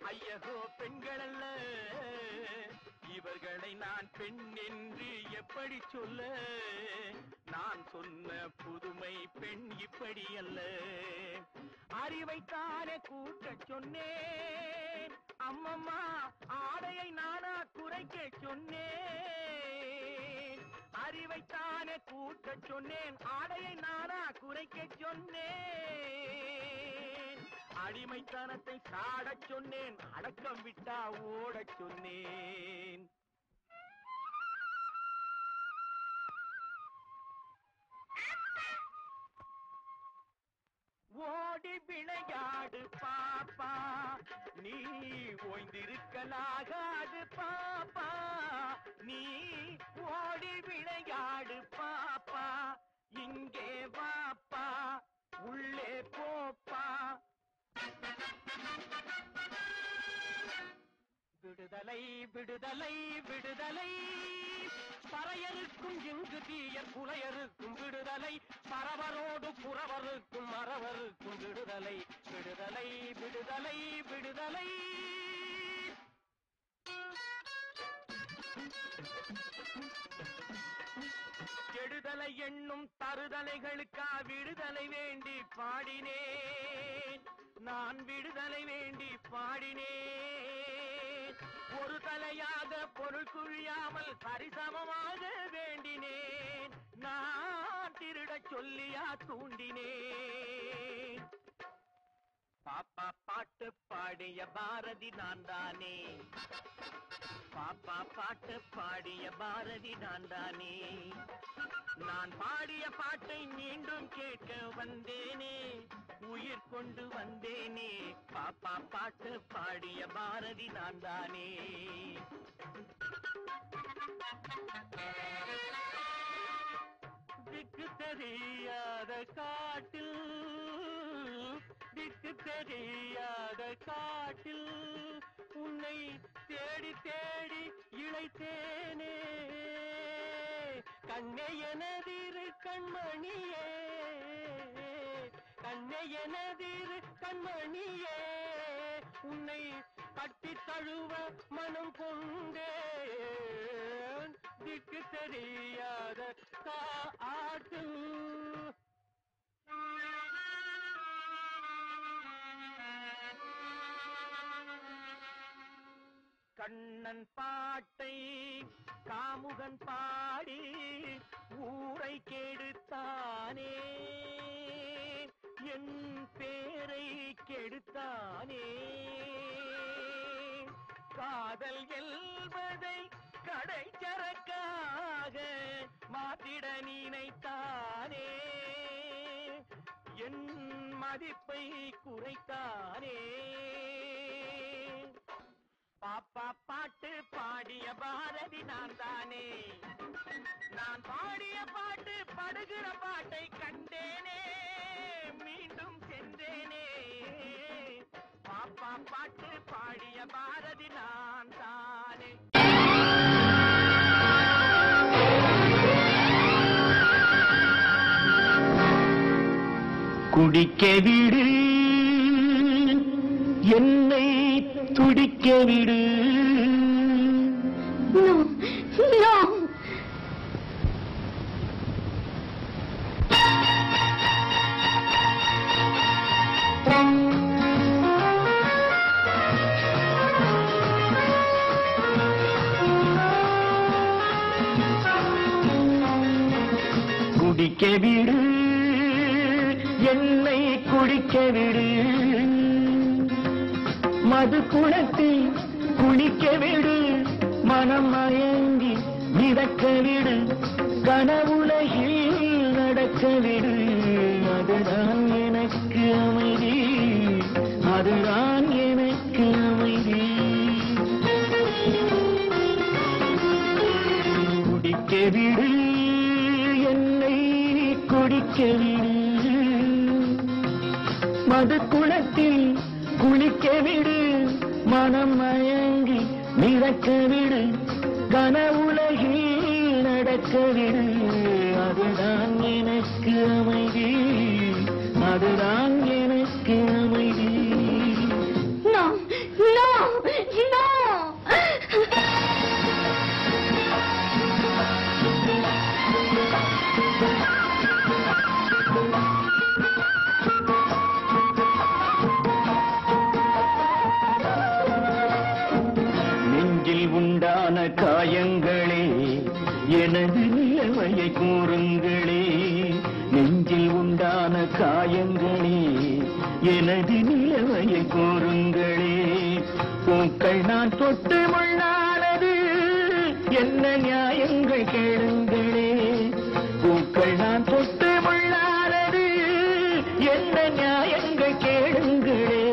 ஐயகோ பெண்களல்ல, இவர்களை நான் பெண் என்று எப்படி சொல்ல? நான் சொன்ன புதுமை பெண் இப்படி அல்ல. அறிவைத்தானே கூட்ட சொன்னேன், அம்மம்மா ஆடையை நானா குறைக்க சொன்னேன். அறிவைத்தானே கூட்ட சொன்னேன், ஆடையை நானா குறைக்க சொன்னேன். அடிமைத்தனத்தை சாடச் சொன்னேன், அடக்கம் விட்டா ஓடச் சொன்னேன். ஓடி விளையாடு பாப்பா, நீ ஓய்ந்திருக்கலாகாது பாப்பா. நீ ஓடி விளையாடு பாப்பா, இங்கே வாப்பா, உள்ளே போப்பா. விடுதலை விடுதலை விடுதலை, பறையருக்கும் இங்கு தீயர் புலையருக்கும் விடுதலை. பரவரோடு புறவருக்கும் மறவருக்கும் விடுதலை. விடுதலை விடுதலை விடுதலை. கெடுதலை என்னும் தருதலைகளுக்கா விடுதலை வேண்டி பாடினேன், நான் விடுதலை வேண்டி பாடினேன். ஒரு தலையாக பொருள் குழியாமல் சரிசமமாக வேண்டினேன், நான் திருடச் சொல்லியா தூண்டினேன். பாப்பா பாட்டு பாடிய பாரதி நான் தானே, பாப்பா பாட்டு பாடிய பாரதி நான் தானே. நான் பாடிய பாட்டை மீண்டும் கேட்க வந்தேனே, உயிர் கொண்டு வந்தேனே. பாப்பா பாட்டு பாடிய பாரதி நான் தானே. திக்கு தெரியாத காட்டில், திக்கு தெரியாத காட்டில் உன்னை தேடி தேடி இளைத்தேனே. கண்ணே எனதிரு கண்மணியே, கண்ணே எனதிரு கண்மணியே, உன்னை கட்டி தழுவ மனம் கொண்டேன். திக்கு தெரியாத காட்டு. கண்ணன் பாட்டை காமுகன் பாடி ஊரை கெடுத்தானே, என் பேரை கெடுத்தானே. காதல் என்பதை கடைச்சரக்காக மாற்றிட நினைத்தானே, என் மதிப்பை குறைத்தானே. பாப்பா பாட்டு பாடிய பாரதி நான் தானே, நான் பாடிய பாட்டு படுகிற பாட்டை கண்டேனே, மீண்டும் சென்றேனே. பாப்பா பாட்டு பாடிய பாரதி நான் தானே. குடிக்க விடு என்னை, துடிக்க விடு. No, no. குடிக்க விடு என்னை குடிக்க விடு மது குளத்தில் குளிக்க விடு மனம் மயங்கி மிதக்க விடு கனவுலகில் நடக்க விடு அதுதான் எனக்கு அமைதி அதுதான் எனக்கு அமைதி குடிக்க விடு என்னை குடிக்க விடு மது குளத்தில் குளிக்க விடு மனம் மயங்கி மிதக்க விடு கனவுலகில் நடக்க விடு அதுதான் எனக்கு அமைதி அதுதான் எனக்கு அமைதி No, no, no. நெஞ்சில் உண்டான காயங்களே எனது நிலைமையை கூறுங்களே நெஞ்சில் உண்டான காயங்களே எனது நிலைமையை கூறுங்களே பூக்கள் நான் தொட்டு முள்ளானது என்ன நியாயங்கள் கேளுங்களே பூக்கள் நான் தொட்டு முள்ளானது என்ன நியாயங்கள் கேளுங்களே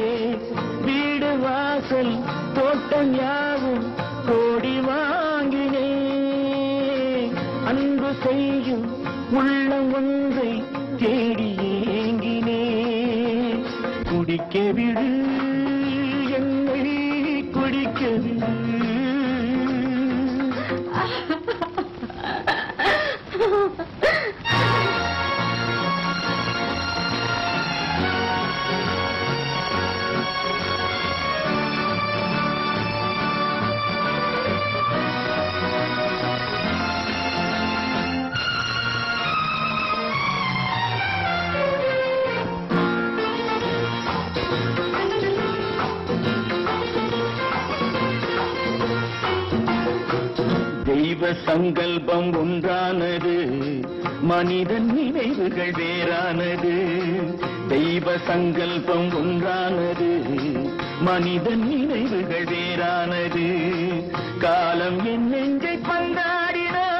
வீடு வாசல் தோட்டம் யாவும் கோடி வாங்கினே அன்பு செய்யும் உள்ளம் ஒன்றை தேடி ஏங்கினே குடிக்க விடு என்னை குடிக்க விடு தெய்வ சங்கல்பம் ஒன்றானது மனிதன் நினைவுகள் வேறானது தெய்வ சங்கல்பம் ஒன்றானது மனிதன் நினைவுகள் வேறானது காலம் என் நெஞ்சை பந்தாடினால்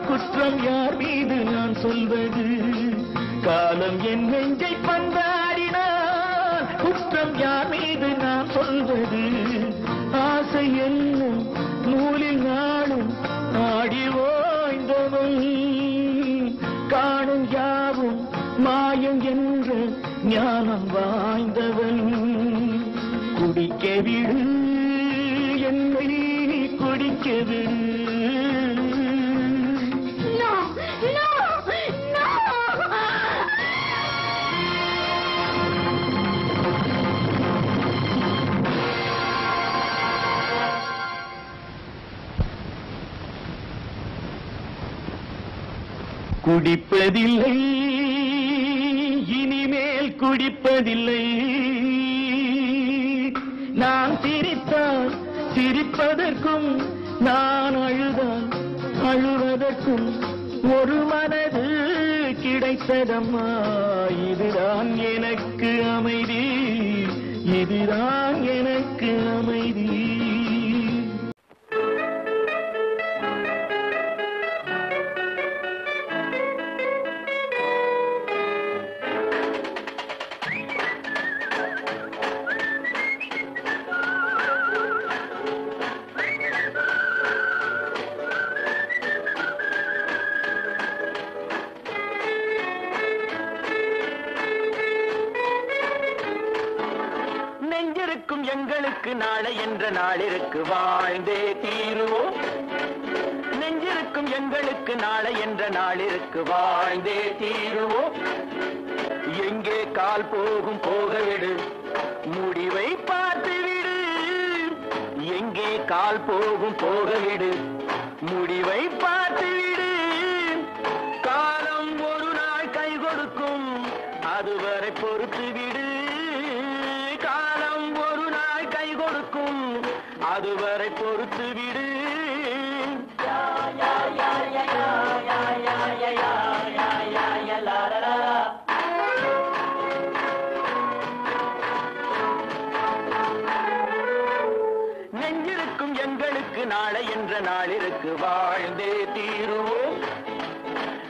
குற்றம் யார் மீது நான் சொல்வது காலம் என் நெஞ்சை பந்தாடினால் குற்றம் யார் மீது நான் சொல்வது ஆசை என்னும் நூலில் நாளும் ஆடி ஓய்ந்தவன் காணும் யாவும் மாயம் என்ற ஞானம் வாய்ந்தவன் குடிக்க விடு என்னை குடிக்க விடு No, no, no. குடிப்பதில்லை இனிமேல் குடிப்பதில்லை நான் சிரித்தால் சிரிப்பதற்கும் நான் அழுதால் அழுவதற்கும் ஒரு மனது கிடைத்ததம்மா இதுதான் எனக்கு அமைதி இதுதான் எனக்கு அமைதி நெஞ்சிருக்கும் எங்களுக்கு நாளை என்ற நாளிற்கு வாழ்ந்தே தீருவோம் நெஞ்சிருக்கும் எங்களுக்கு நாளை என்ற நாளிற்கு வாழ்ந்தே தீருவோம் எங்கே கால் போகும் போகவிடு முடிவை பார்த்துவிடு எங்கே கால் போகும் போகவிடு முடிவை பார்த்துவிடு காலம் ஒரு நாள் கை கொடுக்கும் அதுவரை பொறுத்து விடு காலம் ஒரு நாள் கை கொடுக்கும் அதுவரை பொறுத்து விடு நாளிருக்கு வாழ்ந்தே தீருவோம்.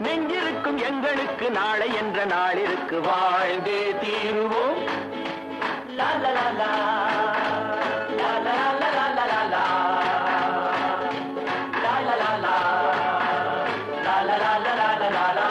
நெஞ்சிருக்கும் எங்களுக்கு நாளை என்ற நாளிருக்கு வாழ்ந்தே தீருவோம். லா லா லா லா லா லா லா லா லா லா லா லா லா லா லா லா லா லா லா.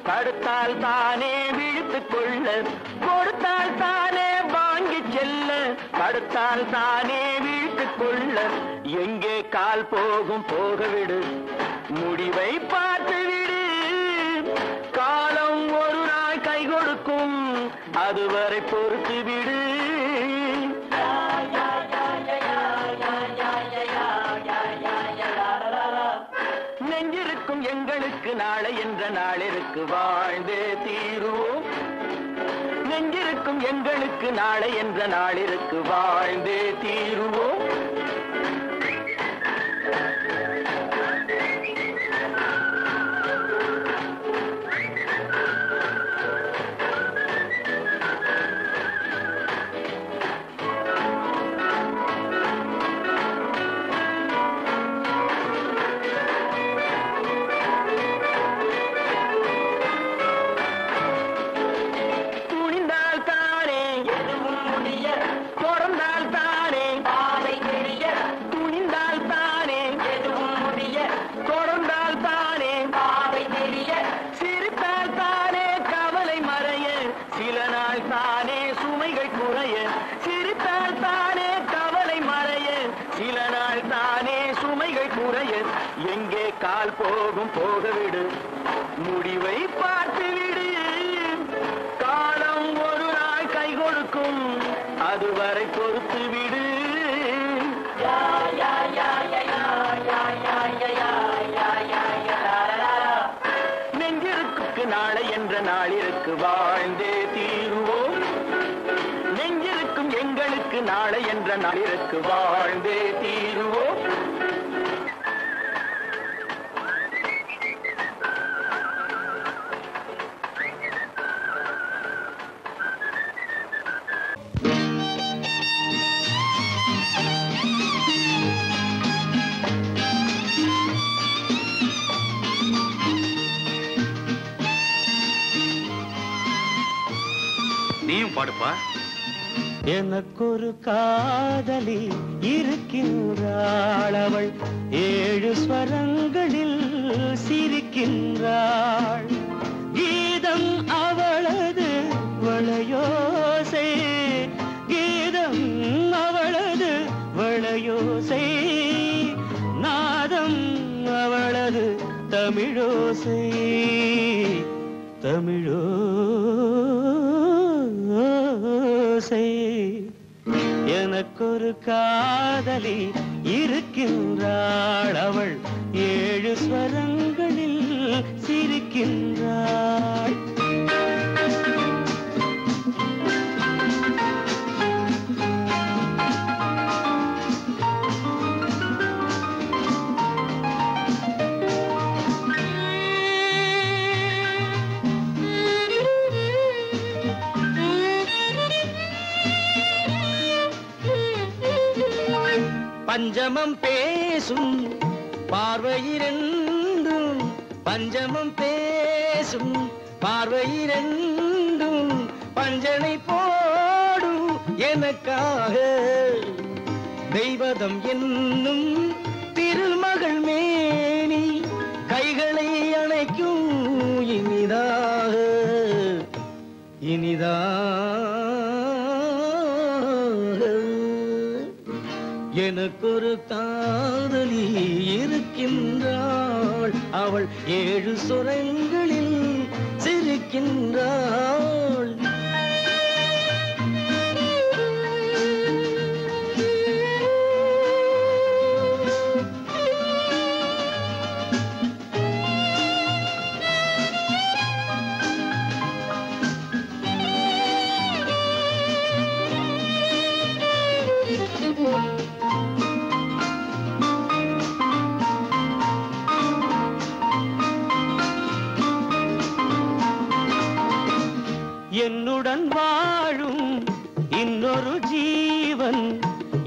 தடுத்தால் தானே விழித்துக் கொள்ள, கொடுத்தால் தானே வாங்கி செல்ல, தடுத்தால் தானே விழித்துக் கொள்ள. எங்கே கால் போகும் போகவிடு, முடிவை பார்த்து விடு. காலம் ஒரு நாள் கை கொடுக்கும், அதுவரை பொறுத்து விடு. நெஞ்சிருக்கும் எங்களுக்கு நாளை என்ற நாளிருக்கு வாழ்ந்தே தீருவோம். நெஞ்சிருக்கும் எங்களுக்கு நாளை என்ற நாளிருக்கு வாழ்ந்தே தீருவோம். எங்கே கால் போகும் போகவிடு, முடிவை பார்த்து விடு. காலம் ஒரு நாள் கை கொடுக்கும், அதுவரை பொறுத்து விடு. நெஞ்சிருக்கு நாளை என்ற நாளிருக்கு வாழ்ந்தே தீருவோம். நெஞ்சிருக்கும் எங்களுக்கு நாளை என்ற நாளிருக்கு வாழ்ந்தே தீருவோம். நீயும் பாடுப்பா. எனக்கொரு காதலி இருக்கின்றாள், அவள் 7 ஸ்வரங்களில் சிரிக்கின்றாள். கீதம் அவளது வளையோசை, கீதம் அவளது வளையோசை, நாதம் அவளது தமிழோசை, தமிழோசை. எனக்கொரு காதலி இருக்கின்றாள், அவள் 7 ஸ்வரங்களில் சிரிக்கின்றாள். பஞ்சமம் பேசும் பார்வையிரண்டும், பஞ்சமம் பேசும் பார்வையிரண்டும், பஞ்சனை போடும் எனக்காக. தெய்வதம் என்னும் திருமகள் மேனி கைகளை அணைக்கும் இனிதாக, இனிதாக. எனக்கொரு காதலி இருக்கின்றாள், அவள் 7 சுரங்களில் சிரிக்கின்றாள். சிரிக்கின்றாள். என்னுடன் வாழும் இன்னொரு ஜீவன்,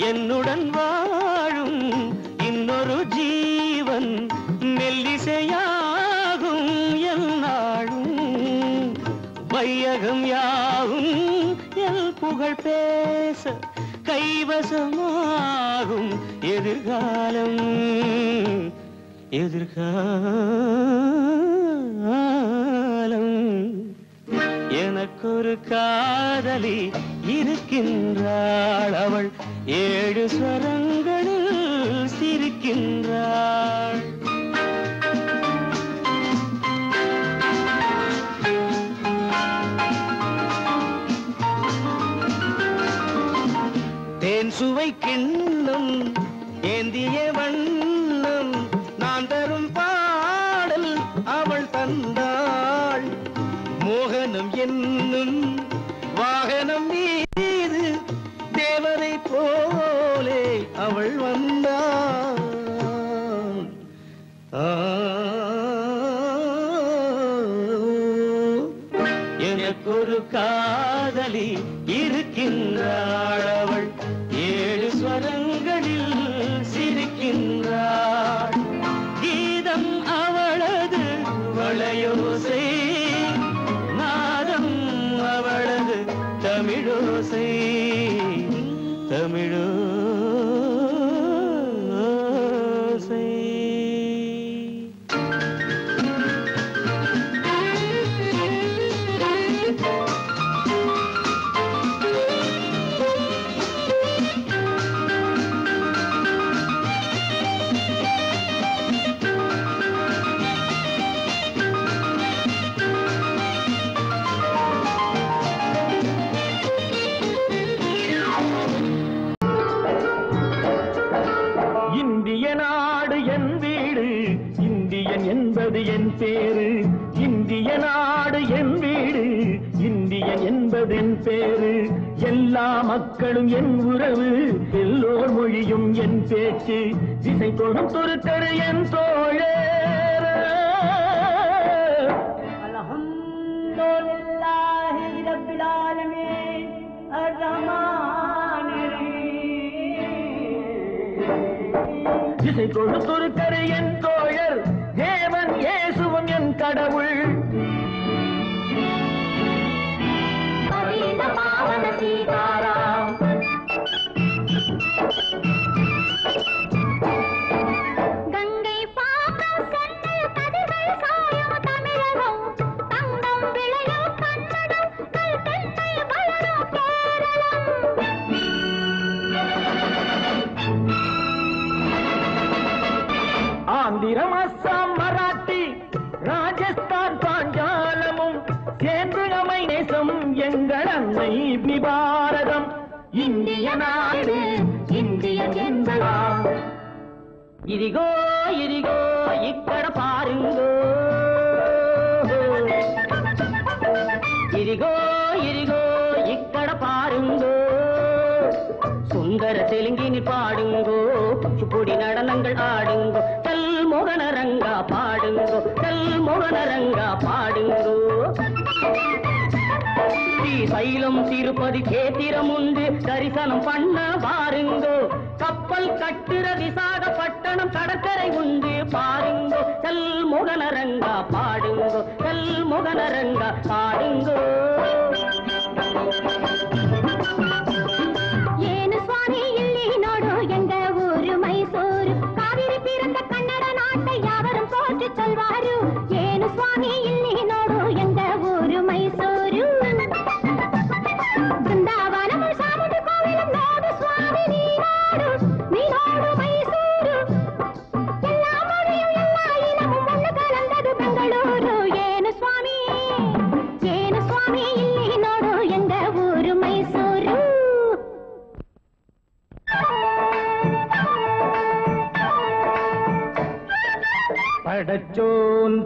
என்னுடன் வாழும் இன்னொரு ஜீவன், மெல்லிசையாகும் என்னாலும் வையகம் யாவும் எல் புகழ் பேச கைவசமாகும் எதிர்காலம் எதிர்காலம். எனக்கொரு காதலி இருக்கின்றாள், அவள் 7 ஸ்வரங்களில் சிரிக்கின்றாள். தேன் சுவை கிண்ணம் ஏந்திய வண்ணம், நான் தரும் பாடல் அவள் தந்தாள். மோகனம் என்னும் வாகனம் மீது தேவதை போலே அவள் வந்தாள். எனக்கொரு காதலி இருக்கின்றாள், அவள் 7 ஸ்வரங்களில் சிரிக்கின்றாள். கீதம் அவளது வளையோசை, நாதம் அவளது தமிழோசை தமிழோசை. இந்திய நாடு என் வீடு, இந்தியன் என்பது என் பேரு. இந்திய நாடு என் வீடு, இந்தியன் என்பது என் பேரு. எல்லா மக்களும் என் உறவு, எல்லோர் மொழியும் என் பேச்சு. திசை தொடும் துருக்கரு என் தோழர். அல்ஹம்துலில்லாஹி ரப்பில் ஆலமீன் அர்-ரஹ்மானிர் ரஹீம். திசை கொடுத்தொருக்கரு என் தோழர், தேவன் இயேசுவும் என் கடவுள். பாவன சீதாராம். கங்கை பாக்கம் சென்னையில் கதிர்கள் சாயும் தமிழகம், தங்கம் விளையும் கன்னடம், கல் தென்னை வளரும் கேரளம். ஆந்திரம், அஸ்ஸாம், மராட்டி, ராஜஸ்தான், பாஞ்சாலமும் சேர்ந்து அமை நேசம் எங்கள் அன்னை பாரதம். இந்திய நாடு இந்தியன் என்பதா. ఇదిగో ఇదిగో ఇక్కడ పారుంగో, ఇదిగో ఇదిగో ఇక్కడ పారుంగో. சுந்தர தெலுங்கினி பாடுங்கோ, குச்சிப்புடி நடனங்கள் ஆடுங்கோ. கல் மோகனரங்கா பாடுங்கோ, கல் மோகனரங்கா பாடுங்கோ. ஸ்ரீசைலம் திருப்பதி கேத்திரம் உண்டு, தரிசனம் பண்ண பாருங்கோ. கப்பல் கட்டுற விசாகப்பட்டணம் கடற்கரை உண்டு பாருங்கோ. கல் மோகனரங்கா பாடுங்கோ, கல் மோகனரங்கா பாடுங்கோ. ಏನು ಸ್ವಾಮಿ ಇಲ್ಲಿ ನೋಡು ಎಂಗ ಊರು ಮೈಸೂರು, ಕಾವೇರಿ ಪಿರಂದ ಕನ್ನಡ ನಾಟ ಯಾವரும் போற்றி சொல்வாரு. ಏನು ಸ್ವಾಮಿ ಇಲ್ಲಿ ನೋಡು ಎಂಗ ಊರು ಮೈಸೂರು, ಬೃಂದಾವನము ಸಾಮುಂಡಿ ಕೋವಿಲು ನೋಡು ಸ್ವಾಮಿ ನೀ ನೋಡು ಮೈಸೂರು. ಎಲ್ಲ ಮொழியும் ಎಲ್ಲ இனமும் ஒன்று கலந்தது பெங்களூரு. ಏನು ಸ್ವಾಮಿ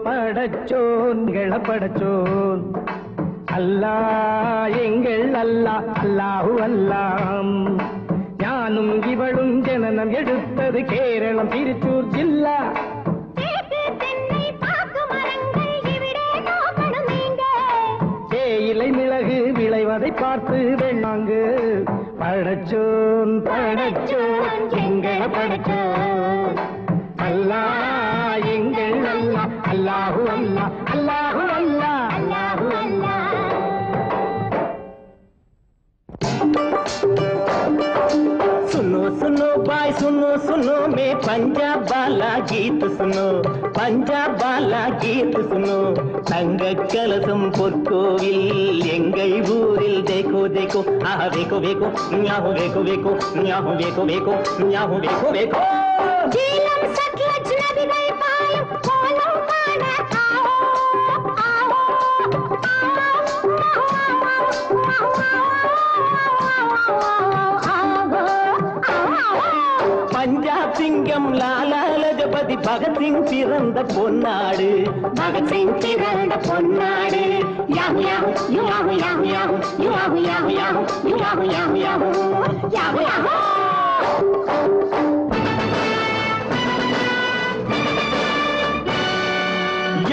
படைச்சோன் படைச்சோன் படைச்சோன் அல்லாஹ் எங்கள் அல்லாஹ் அல்லாஹு அல்லாம். ஞானும் இவளும் ஜனனம் எடுத்தது கேரளம் திருச்சூர் ஜில்லா. தேயிலை மிளகு விளைவதை பார்த்து வேணாங்கு. படைச்சோன் படைச்சோன் எங்களை படைச்சோன் அல்லாஹ் எங்கள் அல்லாஹ் அல்லாஹு அல்லாஹ் அல்லாஹு அல்லாஹ் அல்லாஹு அல்லாஹ். सुनो सुनो भाई सुनो सुनो मैं पंजाब वाला गीत सुनो पंजाब वाला गीत सुनो. தங்க கலசம் பொற்கோவில் எங்கள் ஊரில் देखो देखो आह देखो देखो न्याहो देखो देखो न्याहो देखो देखो न्याहो देखो देखो. ஜீலம் சட்லஜ் நதிகள் பாயும் கோலம் காண பஞ்சாப் சிங்கம் லாலா லஜபதி பகத்சிங் பிறந்த பொன்னாடு பகத்சிங் பிறந்த பொன்னாடு. Yahoo yahoo yahoo yahoo yahoo yahoo yahoo yahoo yahoo yahoo yahoo yahoo yahoo.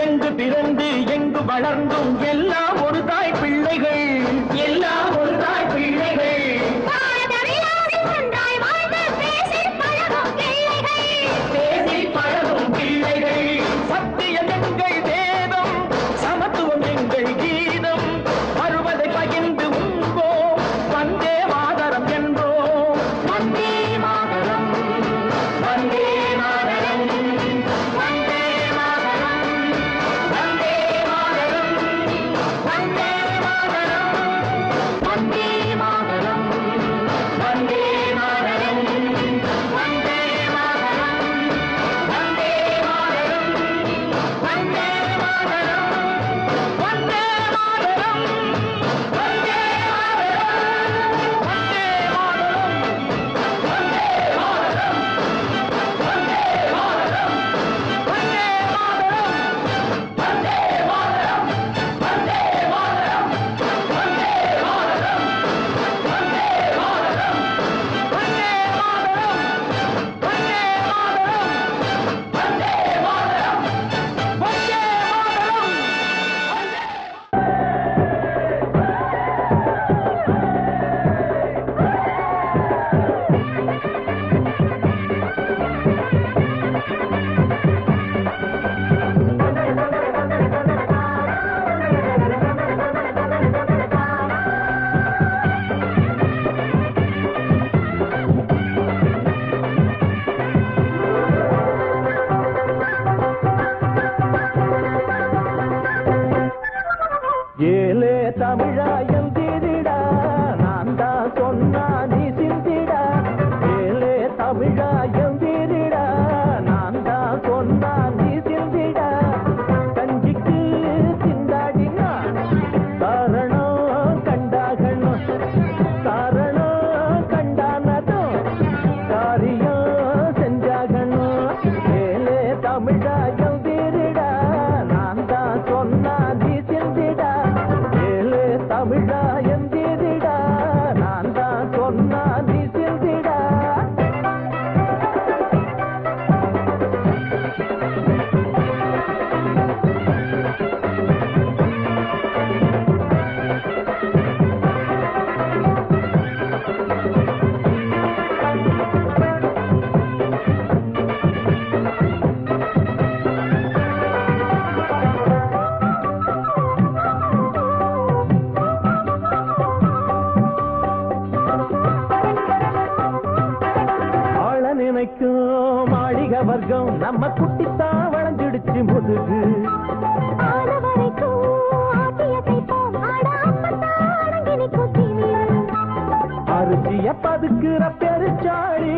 எங்கு பிறந்து எங்கு வளர்ந்தும் எல்லாம் ஒரு தாய் பிள்ளைகள் எல்லாம் ஒரு தாய் பிள்ளைகள். சத்தியம் எங்கள் வேதம் சமத்துவம் எங்கள் கீதம் வருவதை பகிர்ந்து உண்போம் வந்தே மாதரம் என்போம். வந்தே மாதரம் வந்தே மாதரம் வந்தே மாதரம் வந்தே மாதரம் வந்தே மாதரம் வந்தே மாதரம் வந்தே மாதரம் வந்தே மாதரம் வந்தே மாதரம் வந்தே மாதரம் வந்தே மாதரம் வந்தே ஏலே தமிழாயம் தீரிடா நான் தான் சொன்னா நீ சிந்திடா. ஏலே தமிழாயம் தீரிடா நான் தான் சொன்னா நீ சிந்திடா. கஞ்சிக்கு சிந்தாடினா காரணம் கண்டாகணும் காரணம் கண்டானதும் காரியம் செஞ்சாகணும். ஏலே தமிழாயம் தீரிடா நான் தான் சொன்னா நீ சிந்திடா. ஏலே தமிழாயம் தீரிடா நான் தான் சொன்னா நீ சிந்திடா. ஆள நினைக்கும் மாளிகை வர்க்கம் நம்ம குட்டித்தான் வளைஞ்சிடுச்சு முதுகு. அரிசிய பதுக்குற பெருச்சாளி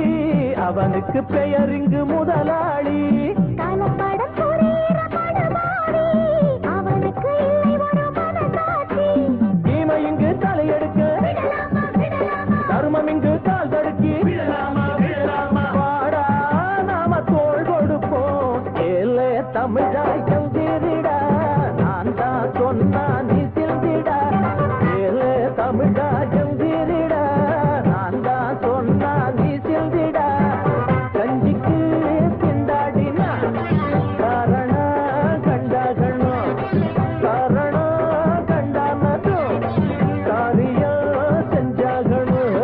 அவனுக்கு பெயர் இங்கு முதலாளி. தீமை இங்கு தலையெடுக்க தர்மம் இங்கு கால் தடுக்கி வாடா நாம தோள் கொடுப்போம். ஏலே தமிழாயம் தமிழா எந்திரிடா நான் தான் சொன்னா நீ செல்திடா கஞ்சிக்கு திண்டாடினா காரணம் கண்டாகணும் காரணம் கண்டாமதும் காரியம் செஞ்சாகணும்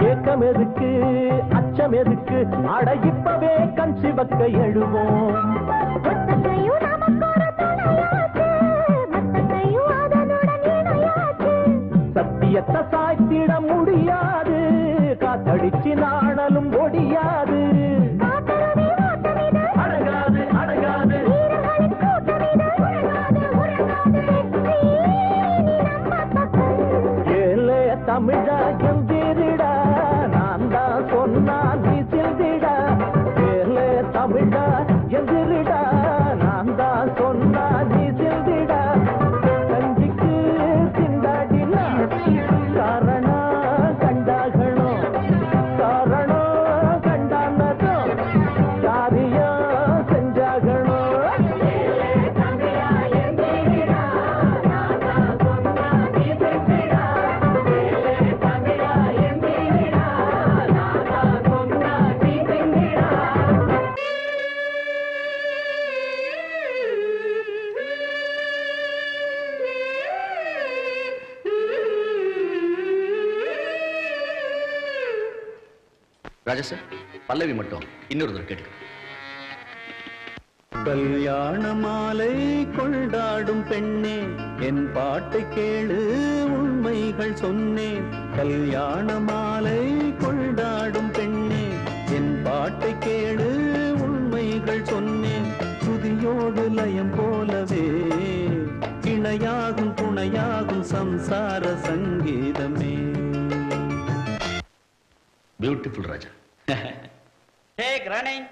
ஏக்கம் எதுக்கு அச்சம் எதுக்கு அட இப்பவே கண் சிவக்க எழுவோம் சத்தியத்தை சாய்த்திட முடியாது காத்தடிச்சு நாணலும் ஒடியாது அடங்காது அடங்காது ஏலே தமிழா எந்திரிடா நான் தான் சொன்னா நீ செல்திடா ஏலே தமிழா எந்திரிடா நான் தான் சொன்னா நீ செல்திடா கஞ்சிக்கு திண்டாடினா காரணம் கண்டாகணும் காரணம் கண்டானதும் காரியம் செஞ்சாகணும் ராஜா சார் பல்லவி மட்டும் இன்னொரு தடவை கேட்டுக்க. கல்யாண மாலை கொண்டாடும் பெண்ணே என் பாட்டை கேளு உண்மைகள் சொன்னேன் கல்யாண மாலை கொண்டாடும் பெண்ணே என் பாட்டை கேளு உண்மைகள் சொன்னேன் துதியோடு லயம் போலவே இணையாகும் துணையாகும் சம்சார சங்கீதமே. பியூட்டிஃபுல் ராஜா. Take running.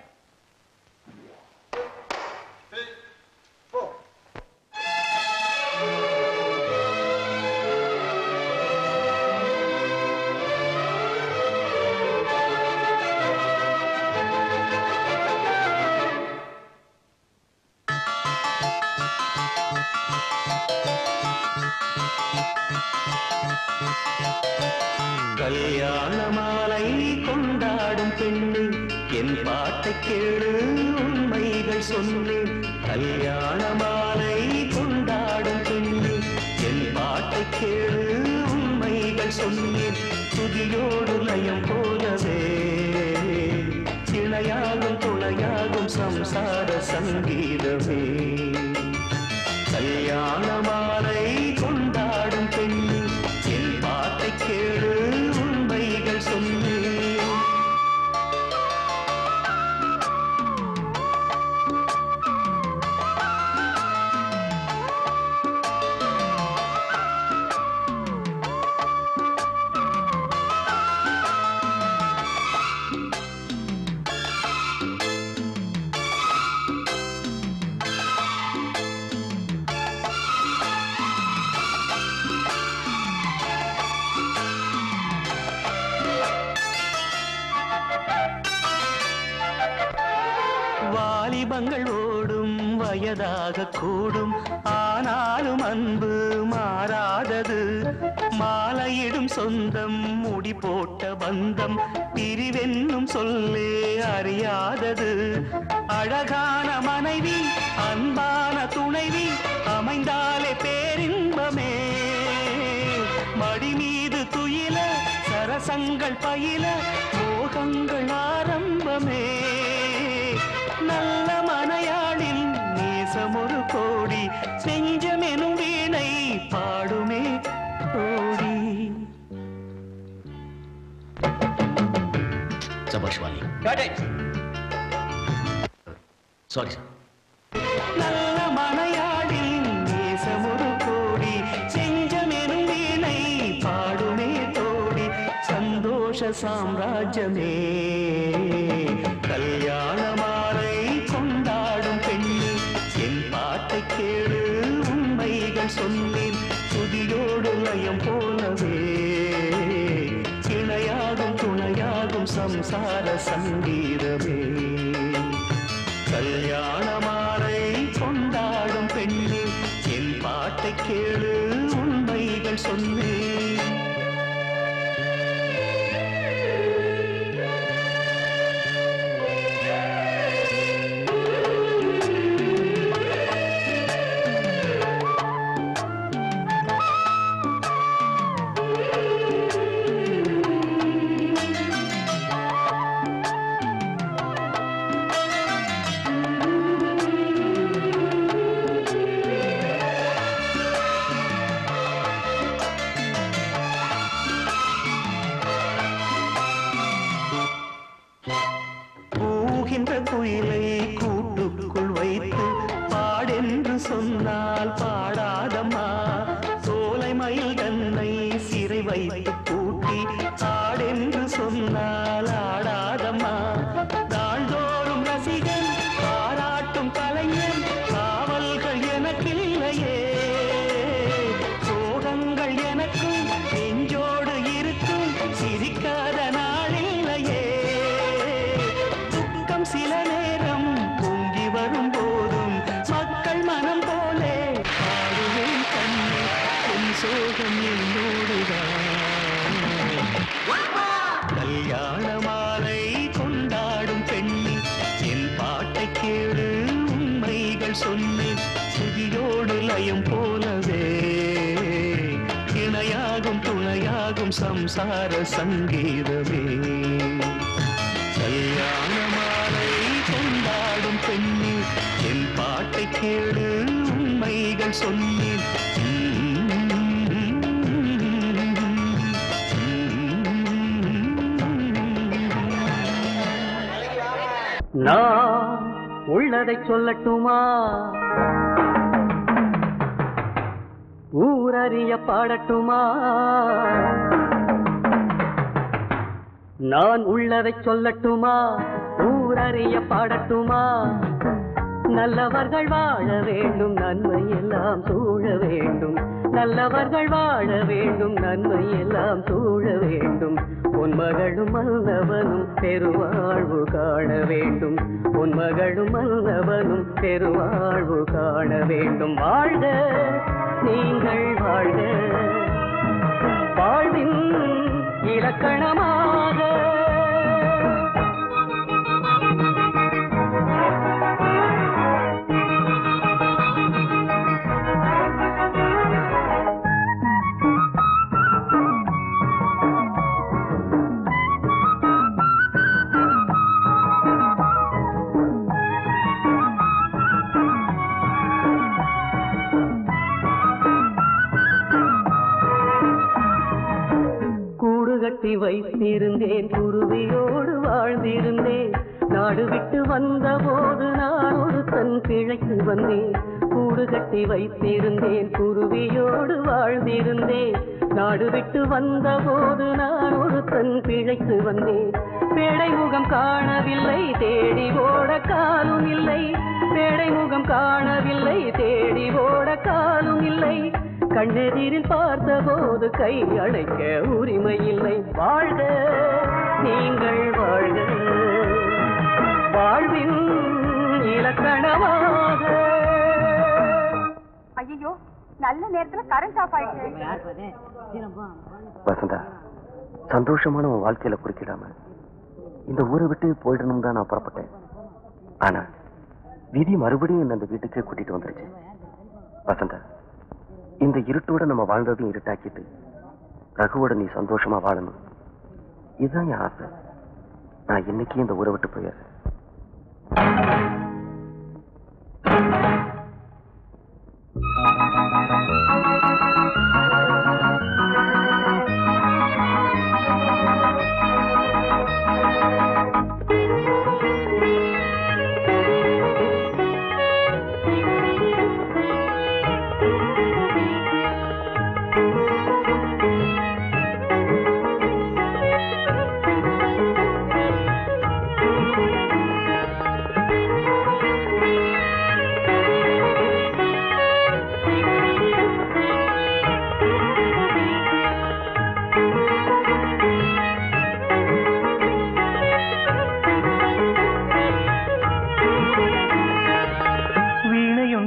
கல்யாண மாலை கொண்டாடும் பெண்ணு என் பாட்டை கேளு உண்மைகள் சொன்னேன் கல்யாண மாலை கொண்டாடும் பெண்ணு என் பாட்டை கேளு உண்மைகள் சொன்னேன் துதியோடு லயம் போலவே இணையாகும் துணையாகும் சம்சார சங்கீதமே. கல்யாண மாலை கொண்டாடும் பெண்ணு என் பாட்டை கேளு உண்மைகள் சொன்னேன். வாலிபங்கள் ஓடும் வயதாக கூடும் ஆனாலும் அன்பு மாறாதது மாலையிடும் சொந்தம் முடி போட்ட பந்தம் பிரிவென்னும் சொல்லே அறியாதது அழகான மனைவி அன்பான துணைவி அமைந்தாலே பேரின்பமே மடி மீது துயில சரசங்கள் பயில மோகங்கள் ஆரம்பமே நல்ல மனையாளில் நேசம் ஒரு கோடி செஞ்சமெனும் வீணை பாடுமே கோடி. சபாஷ் வாலி. Sorry sir. சந்தோஷ சாம்ராஜ்யமே கல்யாண மாலை கொண்டாடும் பெண்ணே என் பாட்டை கேளு உண்மைகள் சொன்னேன் துதியோடு லயம் போலவே இணையாகும் துணையாகும் சம்சார சங்கீதமே கல்யாண மாலை கொண்டாடும் பெண்ணே என் பாட்டை கேளு உண்மைகள் சொன்னேன் குயிலை கூட்டுக்குள் வைத்து பாடென்று சொன்னால் பாடாதம்மா சோலை மயில் தன்னை சிறை வைத்து பூட்டி ஆடென்று சொன்னால் ஆடாதம்மா நாள்தோறும் ரசிகன் பாராட்டும் கலைஞன் காவல்கள் எனக்கில்லையே சோகங்கள் எனக்கும் நெஞ்சோடு இருக்கும் சிரிக்காத நாளில்லையே சில நேரம் பொங்கி வரும் போதும் மக்கள் மனம் போலே பாடுவேன் கண்ணே என் சோகம் என்னோடுதான் கல்யாண மாலை கொண்டாடும் பெண்ணே என் பாட்டை கேளு உண்மைகள் சொன்னேன் சுதியோடு லயம் போலவே இணையாகும் துணையாகும் சம்சார சங்கீதமே கல்யாண மாலை கொண்டாடும் பெண்ணே என் பாட்டை கேளு உண்மைகள் சொன்னேன் நான் உள்ளதை சொல்லட்டுமா ஊரறிய பாடட்டுமா நான் உள்ளதை சொல்லட்டுமா ஊரறிய பாடட்டுமா நல்லவர்கள் வாழ வேண்டும் நன்மை எல்லாம் சூழ வேண்டும் நல்லவர்கள் வாழ வேண்டும் நன்மை எல்லாம் சூழ வேண்டும் பொன்மகளும் மன்னவனும் பெருவாழ்வு காண வேண்டும் பொன்மகளும் மன்னவனும் பெருவாழ்வு காண வேண்டும் வாழ்க நீங்கள் வாழ்க வாழ்வின் இலக்கணமாக கட்டி வைத்திருந்தேன் குருவியோடு வாழ்ந்திருந்தேன் நாடு விட்டு வந்த போது நான் ஒரு தன் பிழைக்கு வந்தேன் கூடு கட்டி வைத்திருந்தேன் குருவியோடு வாழ்ந்திருந்தேன் நாடு விட்டு வந்த போது நான் ஒரு தன் பிழைக்கு வந்தேன் பேடை முகம் காணவில்லை தேடி ஓட காலும் இல்லை பேடை முகம் காணவில்லை தேடி ஓட காலும் இல்லை கண்ணெதிரில் பார்த்த போது கை அழைக்க உரிமை இல்லை வாழ்க நீங்கள் வாழ்க வாழ்வின் இலக்கணமாக ஐயோ நல்ல நேரத்துல கரண்ட் ஆஃப் ஆயிடுச்சு வசந்தா சந்தோஷமான உன் வாழ்க்கையில குறுக்கிடாம இந்த ஊரை விட்டு போயிடணும் தான் நான் புறப்பட்டேன் ஆனா விதி மறுபடியும் என்ன அந்த வீட்டுக்கே கூட்டிட்டு வந்துருச்சு வசந்தா இந்த இருட்டோட நம்ம வாழ்ந்ததையும் இருட்டாக்கிட்டு ரகுவோட நீ சந்தோஷமா வாழணும் இதுதான் என் ஆசை நான் இன்னைக்கு இந்த ஊரை விட்டு போயிடுறேன்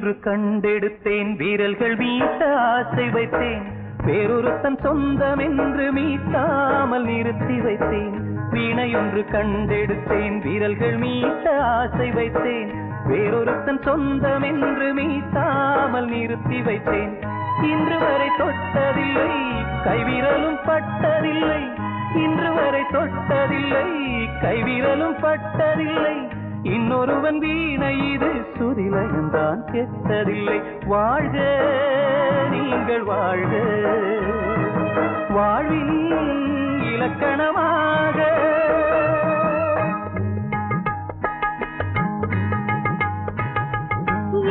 வீணையொன்று கண்டெடுத்தேன் வீரல்கள் மீட்ட ஆசை வைத்தேன் வேறொருத்தன் சொந்தம் என்று மீட்டாமல் நிறுத்தி வைத்தேன் வீணையொன்று கண்டெடுத்தேன் வீரல்கள் மீட்ட ஆசை வைத்தேன் வேறொருத்தன் சொந்தம் என்று மீட்டாமல் நிறுத்தி வைத்தேன் இன்று வரை தொட்டதில்லை கைவிரலும் பட்டதில்லை இன்று வரை தொட்டதில்லை கைவிரலும் பட்டதில்லை இன்னொருவன் வீணை இது சுதிலயம்தான் கெட்டதில்லை வாழ்க நீங்கள் வாழ்க வாழ்வின் இலக்கணமாக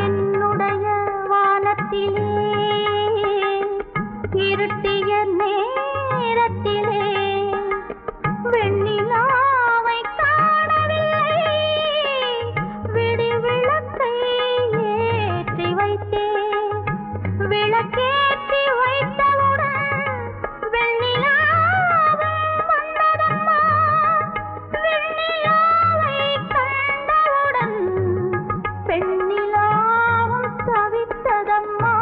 என்னுடைய வானத்திலே இருட்டிய நேரத்திலே வெண்ணிலாவை காணவில்லை விடி விளக்கை ஏற்றி வைத்தேன் விளக்கேற்றி வைத்தவுடன் வெண்ணிலாவும் வந்ததம்மா வெண்ணிலாவை கண்டவுடன் பெண்ணிலாவும் தவித்ததம்மா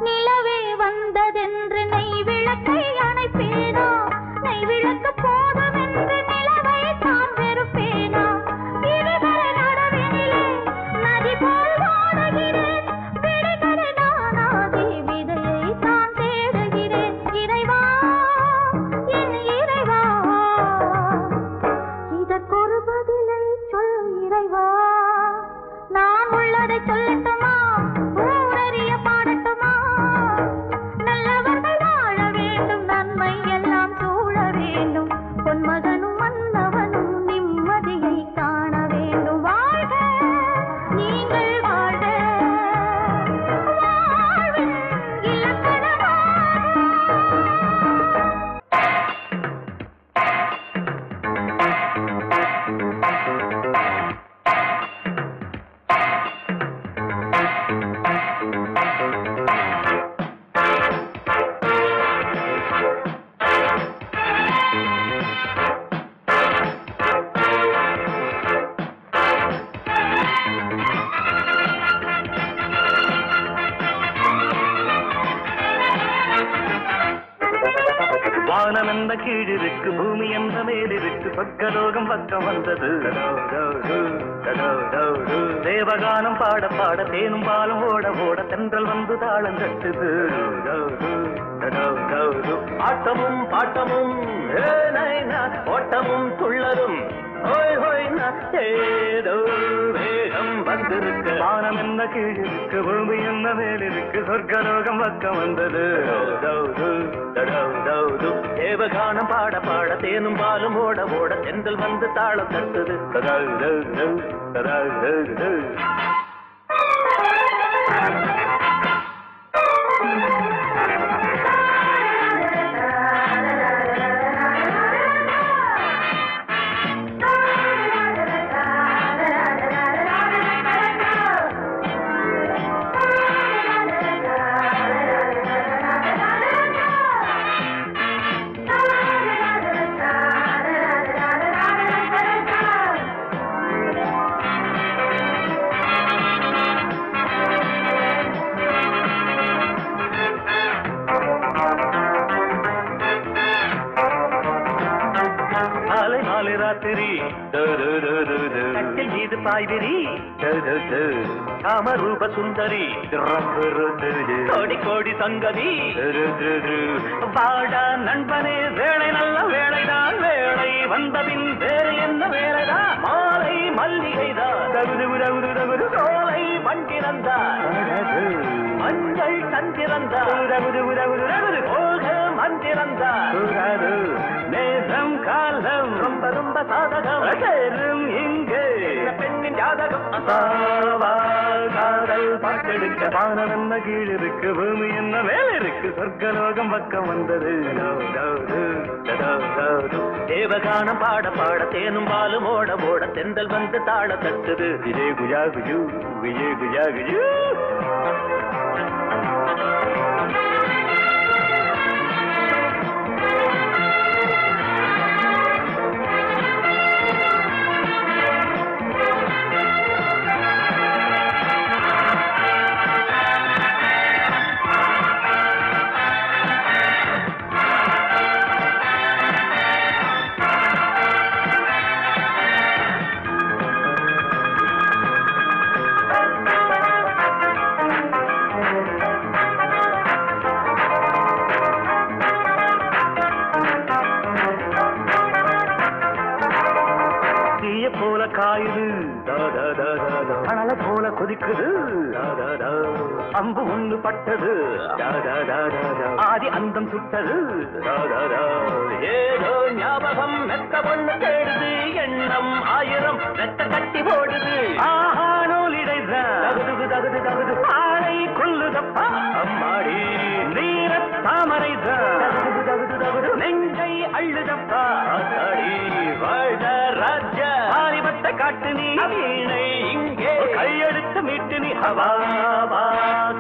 நிலவே வந்ததென்று நெய் விளக்கை அணைப்பேனா நெய் விளக்கு போதும் என்று நிலவை தான் வெறுப்பேனா இருவரை நடுவினிலே நதி போல் வாடுகிறேன் விடுதலை நானாகி விதையை தான் தேடுகிறேன் இறைவா என் இறைவா இதற்கொரு பதிலை சொல் இறைவா நான் உள்ளதை சொல்லட்டுமா ஊரறிய பாடட்டுமா நல்லவர்கள் வாழ வேண்டும் நன்மை எல்லாம் சூழ வேண்டும் பொன்மகனும் மன்னவனும் நிம்மதியை காண வேண்டும் வாழ்க நீங்கள் வாழ்க வாழ்வின் இலக்கணமாக வானம் என்ற கீழிருக்கு பூமி என்ற மேலிருக்கு சொர்க்கலோகம் பக்கம் வந்தது தேவகானம் பாட பாட தேனும் பாலும் ஓட ஓட தென்றல் வந்து தாளம் தட்டுது ஆட்டமும் பாட்டமும் ஓட்டமும் துள்ளரும் ஏதோ வேகம் வந்திருக்கு வானம் என்ன கீழிருக்கு பூமி என்ன மேலிருக்கு சொர்க்கலோகம் பக்கம் வந்தது தேவகானம் பாட பாட தேனும் பாலும் ஓட ஓட தென்றல் வந்து தாளம் தட்டுது ராத்திரி கட்டில் மீது பாய்விரி காமரூப சுந்தரி கோடி கோடி சங்கதி வாடா நண்பனே வேலை நல்ல வேலைதான் வேலை வந்தபின் வேறு என்ன வேலைதான் மாலை மல்லிகைதான் தகுது சோலை வண்டிறந்தான் மஞ்சள் சந்திரந்தான் போக மந்திரந்தான் நேசம் காலம் ரொம்ப ரொம்ப சாதகம் சேரும் இங்கே பெண்ணின் ஜாதகம் காதல் பாட்டெடுக்க வானம் என்ன கீழ் இருக்கு பூமி என்ன மேல இருக்கு சொர்க்கலோகம் பக்கம் வந்தது தேவகானம் பாட பாட தேனும் பாலும் ஓட ஓட தென்றல் வந்து தாள தட்டுது விஜய் குஜா குஜு விஜய் குஜா குஜு கொதிக்குது அம்பு ஒண்ணு பட்டது ஆதி அந்தம் சுட்டது ஏதோ ஞாபகம் மெத்த பொண்ணு தேடுது எண்ணம் ஆயிரம் ரெட்ட கட்டி போடுது ஆஹா நூலிடைது தகுது ஆளை கொல்லுதப்பா அம்மாடி நீர தாமரை தகுது நெஞ்சை அள்ளுதப்பா வாழ்க ராஜ்ய ஆரிபத்தை காட்டு நீ வீணை இங்கே கையெடுத்து மீட்டு நீ ஹவாவா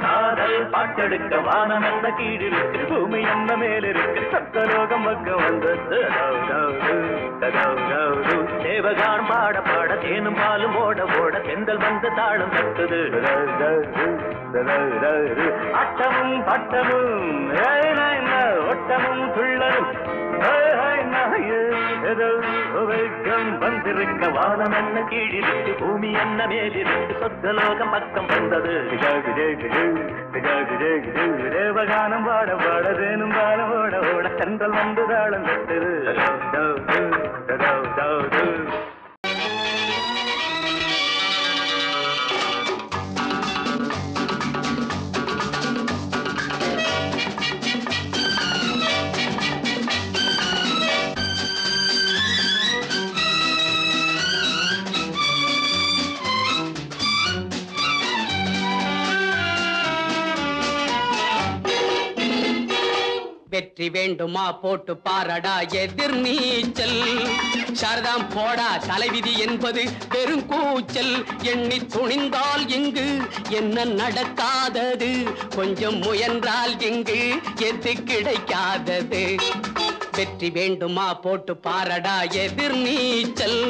காதல் பாட்டெடுக்க வானம் எந்த கீழ் இருக்கு பூமி எந்த மேல் இருக்கு சத்தலோகம் பக்கம் வந்தது தேவகான் பாட பாட தேனும் பாலும் ஓட ஓட செந்தல் வந்து தாளம் தட்டுது அட்டமும் பட்டமும் ஒட்டமும் துள்ளரும் வந்திருக்க வானம் என்ன கீழிருக்கு பூமி என்ன மேலிருக்கு சொத்தலோகம் பக்கம் வந்தது தேவகானம் பாட பாட தேனும் பாடம் ஓட ஓட சென்றல் வந்து தாளம் தட்டுது வெற்றி வேண்டுமா போட்டு பாரடா எதிர் நீச்சல் சாரதாம் போடா தலைவிதி என்பது பெருங்கூச்சல் எண்ணி துணிந்தால் இங்கு என்ன நடக்காதது கொஞ்சம் முயன்றால் இங்கு எது கிடைக்காதது வெற்றி வேண்டுமா போட்டு பாரடா எதிர் நீச்சல்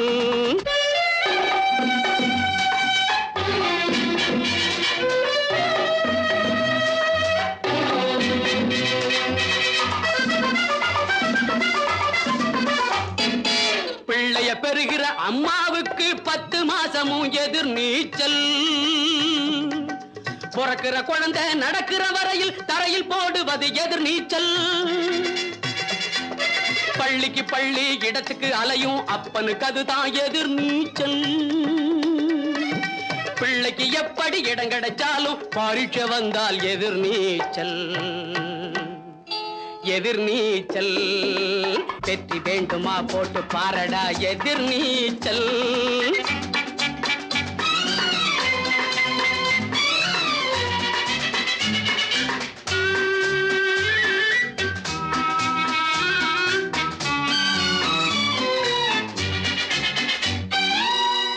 பெறுகிற அம்மாவுக்கு 10 மாசமும் எதிர் நீச்சல் பிறக்கிற குழந்தை நடக்கிற வரையில் தரையில் போடுவது எதிர் நீச்சல் பள்ளிக்கு பள்ளி இடத்துக்கு அலையும் அப்பனுக்கு அதுதான் எதிர் நீச்சல் பிள்ளைக்கு எப்படி இடம் கிடைச்சாலும் பரீட்சை வந்தால் எதிர் நீச்சல் எதிர் நீச்சல் வெற்றி வேண்டுமா போட்டு பாரடா எதிர் நீச்சல்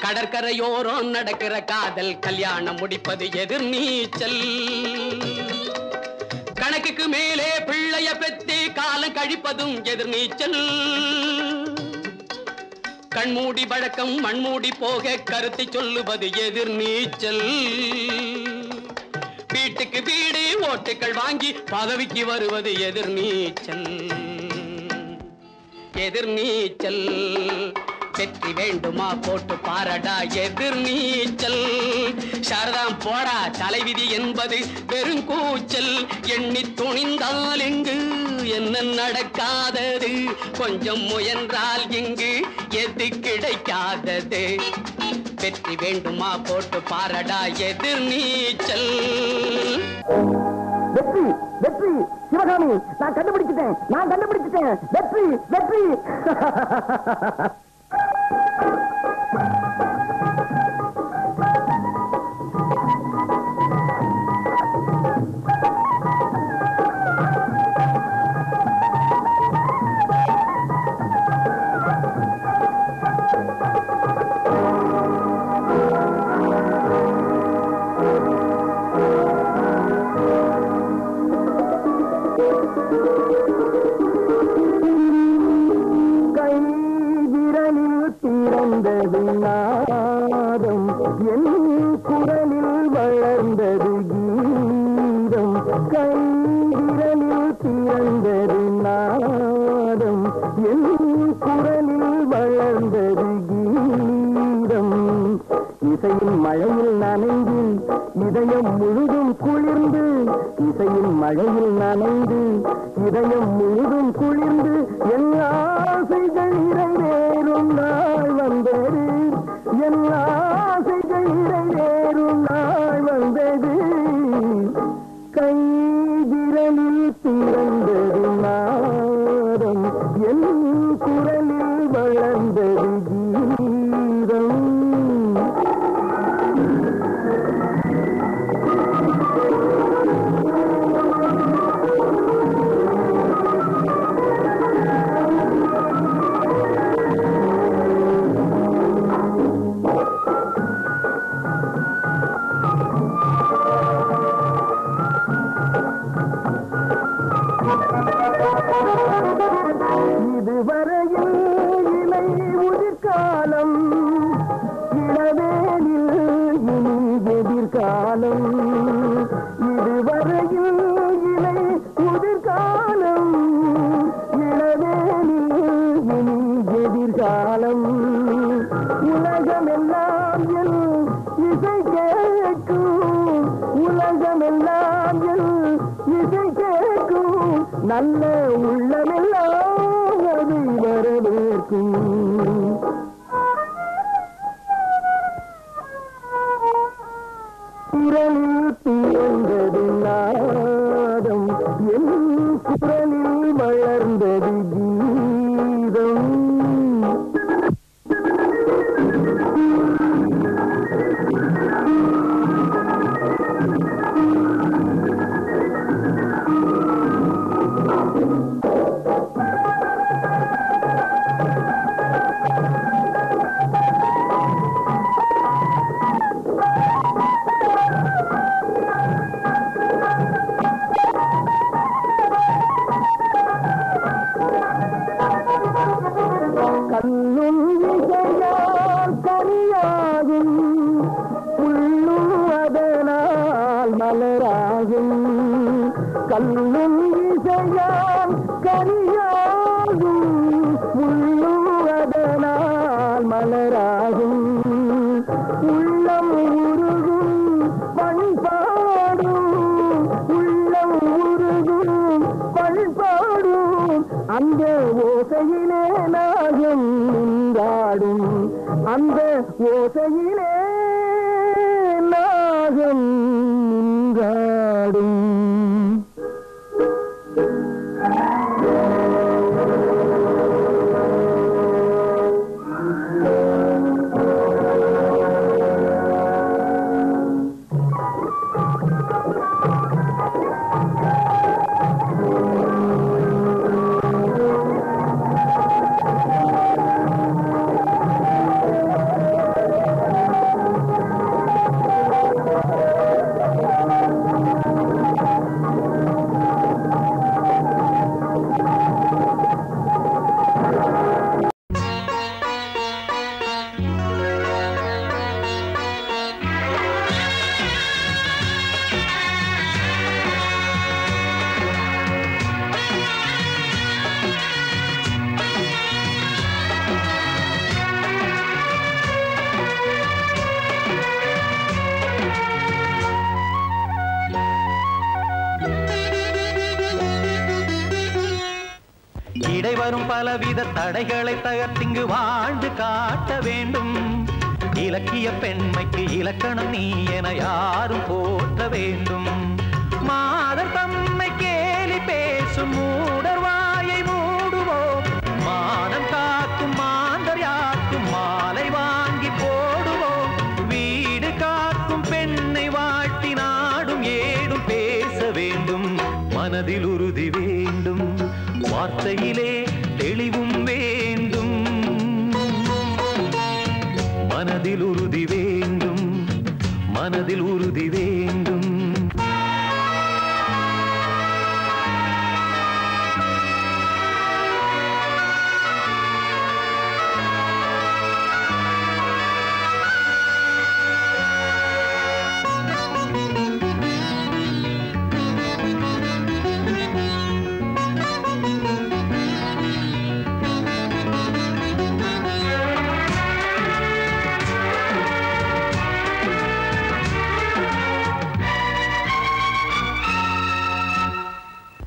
கடற்கரையோரம் நடக்கிற காதல் கல்யாணம் முடிப்பது எதிர் நீச்சல் கணக்குக்கு மேலே பிள்ளைய பெத்தி காலம் கழிப்பதும் எதிர் நீச்சல் கண்மூடி வழக்கம் மண்மூடி போக கருத்தை சொல்லுவது எதிர் நீச்சல் வீட்டுக்கு வீடு ஓட்டுக்கள் வாங்கி பதவிக்கு வருவது எதிர் நீச்சல் எதிர் நீச்சல் வெற்றி வேண்டுமா போட்டு பாரடா எதிர் நீச்சல் சாரதாம் போடா தலைவிதி என்பது பெருங்கூச்சல் எண்ணி துணிந்தால் இங்கு என்ன நடக்காதது கொஞ்சம் முயன்றால் இங்கு எது கிடைக்காதது வெற்றி வேண்டுமா போட்டு பாரடா எதிர் நீச்சல் வெற்றி வெற்றி சிவகாமி நான் கண்டுபிடிச்சிட்டேன் வெற்றி வெற்றி நாதம் என் குரலில் வளர்ந்தது கீதம் கைவிரலில் பிறந்தது நாதம் என் குரலில் வளர்ந்தது கீதம் இசையின் மழையில் நனைந்து இதயம் முழுதும் குளிர்ந்து இசையின் மழையில் நனைந்து இதயம் முழுதும் குளிர்ந்து என் ஆசைகள் நிறைவேறும் நாள் வந்தது என் ஆசைகள் நிறைவேறும் நாள் காலம் இதுவரையில் இலை முதிர்காலம் இளவேனில் இனி எதிர்காலம் உலகமெல்லாம் என் இசை கேட்கும் உலகமெல்லாம் என் இசை கேட்கும் நல்ல உள்ளமெல்லாம் அதை வரவேற்கும் குரலில் பிறந்தது நாதம் என் குரலில் வளர்ந்தது கீதம் கல்லும் இசையால் கனியாகும் புல்லும் அதனால் மலராகும் கல்லும் இசையால் கனியாகும் புல்லும் அதனால் மலராகும் உள்ளம் உருகும் பண்பாடும் உள்ளம் உருகும் பண்பாடும் அந்த ஓசையிலே நாகம் நின்றாடும் அந்த ஓசையிலே நாகம் நின்றாடும் இடைவரும் பலவித தடைகளை தகர்த்திங்கு வாழ்ந்து காட்ட வேண்டும். இலக்கிய பெண்மைக்கு இலக்கணம் நீ என யாரும் போற்ற வேண்டும். மாதர் தம்மை கேலி பேசும் மூடர் வாயை மூடுவோம். மானம் காக்கும் மாந்தர் யாக்கும் மாலை வாங்கி போடுவோம். வீடு காக்கும் பெண்ணை வாழ்த்தி நாடும் ஏடும் பேச வேண்டும். மனதில் உறுதி வேண்டும், வார்த்தையிலே தெளிவும் வேண்டும். மனதில் உறுதி வேண்டும், மனதில் உறுதி வேண்டும்.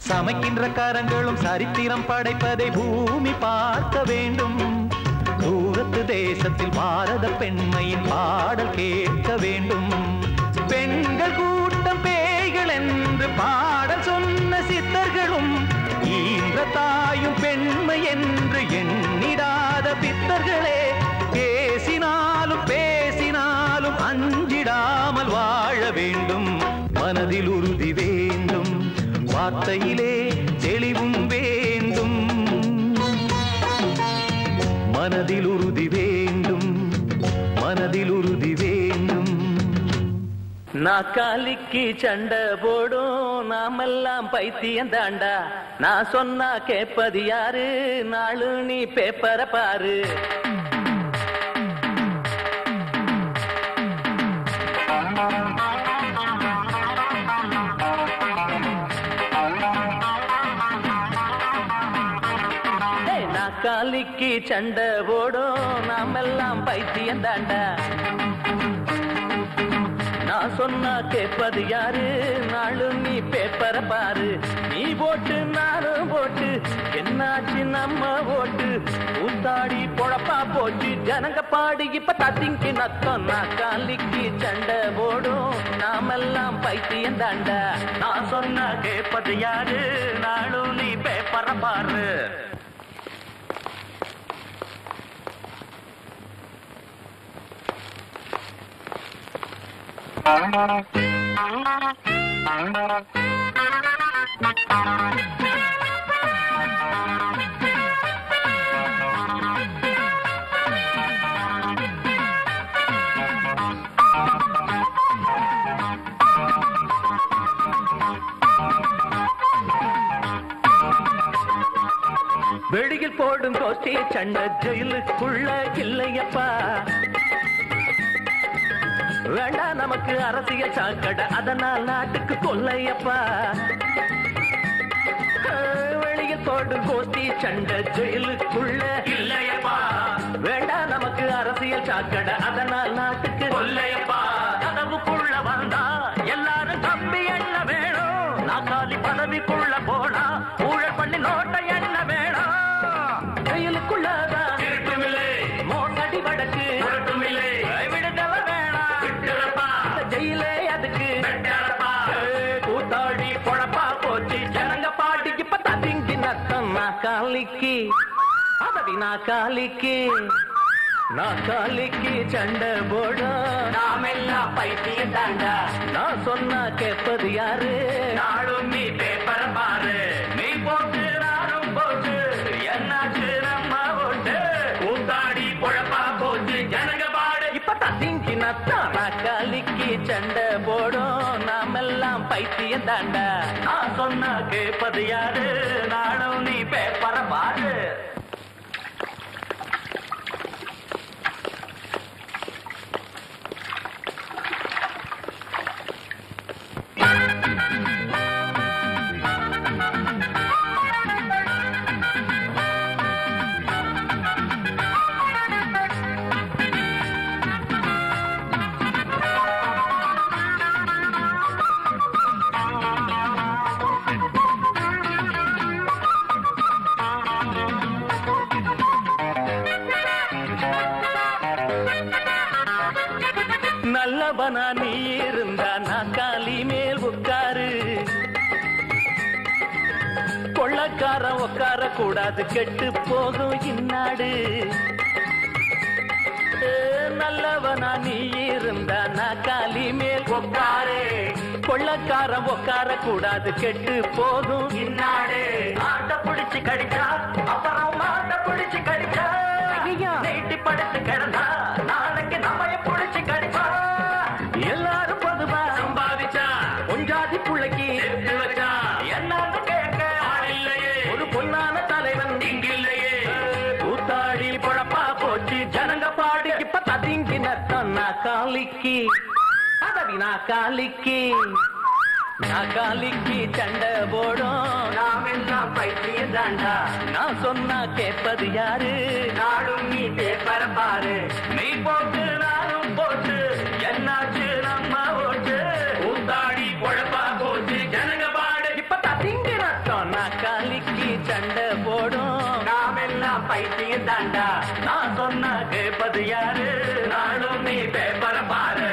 சமைக்கின்ற கரங்களும் சரித்திரம் படைப்பதை பூமி பார்க்க வேண்டும். தூரத்து தேசத்தில் பாரத பெண்மையின் பாடல் கேட்க வேண்டும். பெண்கள் கூட்டம் பேய்கள் என்று பாடல் சொன்ன சித்தர்களும், ஈன்ற தாயும் பெண்மை என்று எண்ணிடாத பித்தர்களே, பேசினாலும் பேசினாலும் அஞ்சிடாமல் வாழ வேண்டும். மனதில் உறுதி வேண்டும், வார்த்தையிலே தெளிவும் வேண்டும். மனதில் உறுதி வேண்டும், மனதில் உறுதி வேண்டும். நாக்காலிக்கு சண்டை போடும் நாமெல்லாம் பைத்தியம் தாண்டா. நான் சொன்னா கேட்பது யாரு? நாளு நீ பேப்பரை பாரு. நாக்காலிக்கு சண்டை போடும் நாமெல்லாம் பைத்தியம் தாண்டா நான் சொன்னா கேட்பது யாரு நாளும் நீ பேப்பரை பாரு நீ போட்டு நானும் போட்டு என்னாச்சு நம்ம ஓட்டு ஊத்தாடி பொழப்பா போச்சு ஜனங்க பாடி இப்ப தத்திங்கி நத்தம் நாக்காலிக்கு சண்டை போடும் நாமெல்லாம் பைத்தியம் தாண்டா நான் சொன்னா கேட்பது யாரு நாளும் நீ பேப்பரை பாரு வெளியில் போடும் கோஷ்டி சண்டை ஜெயிலுக்குள்ள இல்லையப்பா வேண்டாம் நமக்கு அரசியல் சாக்கடை அதனால் நாட்டுக்கு கொல்லையப்பா வெளியில் போடும் கோஷ்டி சண்டை ஜெயிலுக்குள்ள இல்லையப்பா வேண்டாம் நமக்கு அரசியல் சாக்கடை அதனால் நாட்டுக்கு கொல்லையப்பா கதவுக்குள்ள வந்தா எல்லாரும் தம்பி என்ன வேணும் நாக்காலி பதவிக்குள்ள போனா ஊழல் பண்ணி நோட்டை என்ன வேணும் ஜெயிலுக்குள்ளதான் இருக்குமில்லை மோசடி வடக்கு இருக்குமில்லை விடுதலை வேணாம் ஜெயிலே அதுக்கு கூத்தாடி பொழப்பா போச்சு ஜனங்க பாடி இப்ப ததிங்கி நத்தம் நாக்காலிக்கு அதடி நாக்காலிக்கு நாக்காலிக்கு சண்டை போட நாமெல்லாம் பைத்தியம் தாண்டா நான் சொன்னா கேட்பது யாரு நாளும் நீ பேப்பரை பாரு நீ போட்டு நானும் போட்டு என்னாச்சு நம்ம ஓட்டு கூத்தாடி பொழப்பா போச்சு ஜனங்க பாடு இப்ப ததிங்கி நத்தம் நாக்காலிக்கு சண்டை போடும் நாமெல்லாம் பைத்தியம் தாண்டா நான் சொன்னா கேட்பது யாரு நாளும் நீ பேப்பரை பாரு நல்லவனா நீ இருந்தா நாக்காலி மேல் உட்காரு கொள்ளக்காரன் உட்கார கூடாது கெட்டு போகும் இந்நாடு நல்லவனா நீ இருந்தா நாக்காலி மேல் உட்காரு கொள்ளக்காரன் உட்கார கூடாது கெட்டு போகும் இந்நாடு ஆட்ட பிடிச்சு கடிச்சா அப்புறம் மாட்ட பிடிச்சு கடிச்சா நீட்டி படுத்து கிடந்தா நாளைக்கு நம்ம பிடிச்சு கடிப்பா எல்லாரும் பொதுவா சம்பாதிச்சா பொஞ்சாதி புள்ளைக்கு வச்சா எல்லாரும் கேட்க இல்லையே ஒரு பொன்னான தலைவன் இங்கில்லையே கூத்தாடி பொழப்பா போச்சு ஜனங்க பாடி இப்ப ததிங்கி நத்தம் நாக்காலிக்கு அதவி நாக்காலிக்கு நாக்காலிக்கு சண்டை போடும் நாமெல்லாம் பைத்தியம் தாண்டா நான் சொன்னா கேட்பது யாரு நாடும் நீ பேப்பரை பாரு நீ போட்டு நானும் போட்டு என்னாச்சு நம்ம ஓட்டு ஊத்தாடி பொழப்பா போச்சு ஜனங்க பாடு இப்ப ததிங்கி நத்தம் நாக்காலிக்கு சண்டை போடும் நாமெல்லாம் பைத்தியம் தாண்டா நான் சொன்னா கேட்பது யாரு நாடும் நீ பேப்பரை பாரு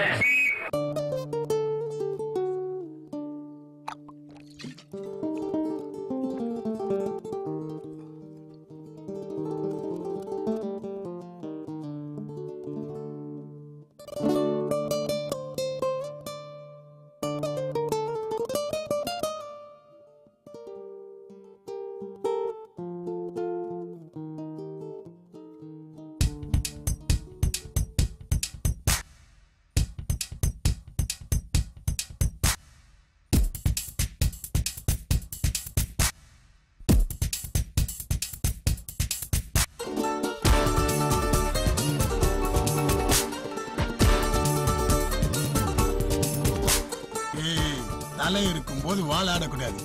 தலை இருக்கும் போது வாழ ஆடக்கூடாது.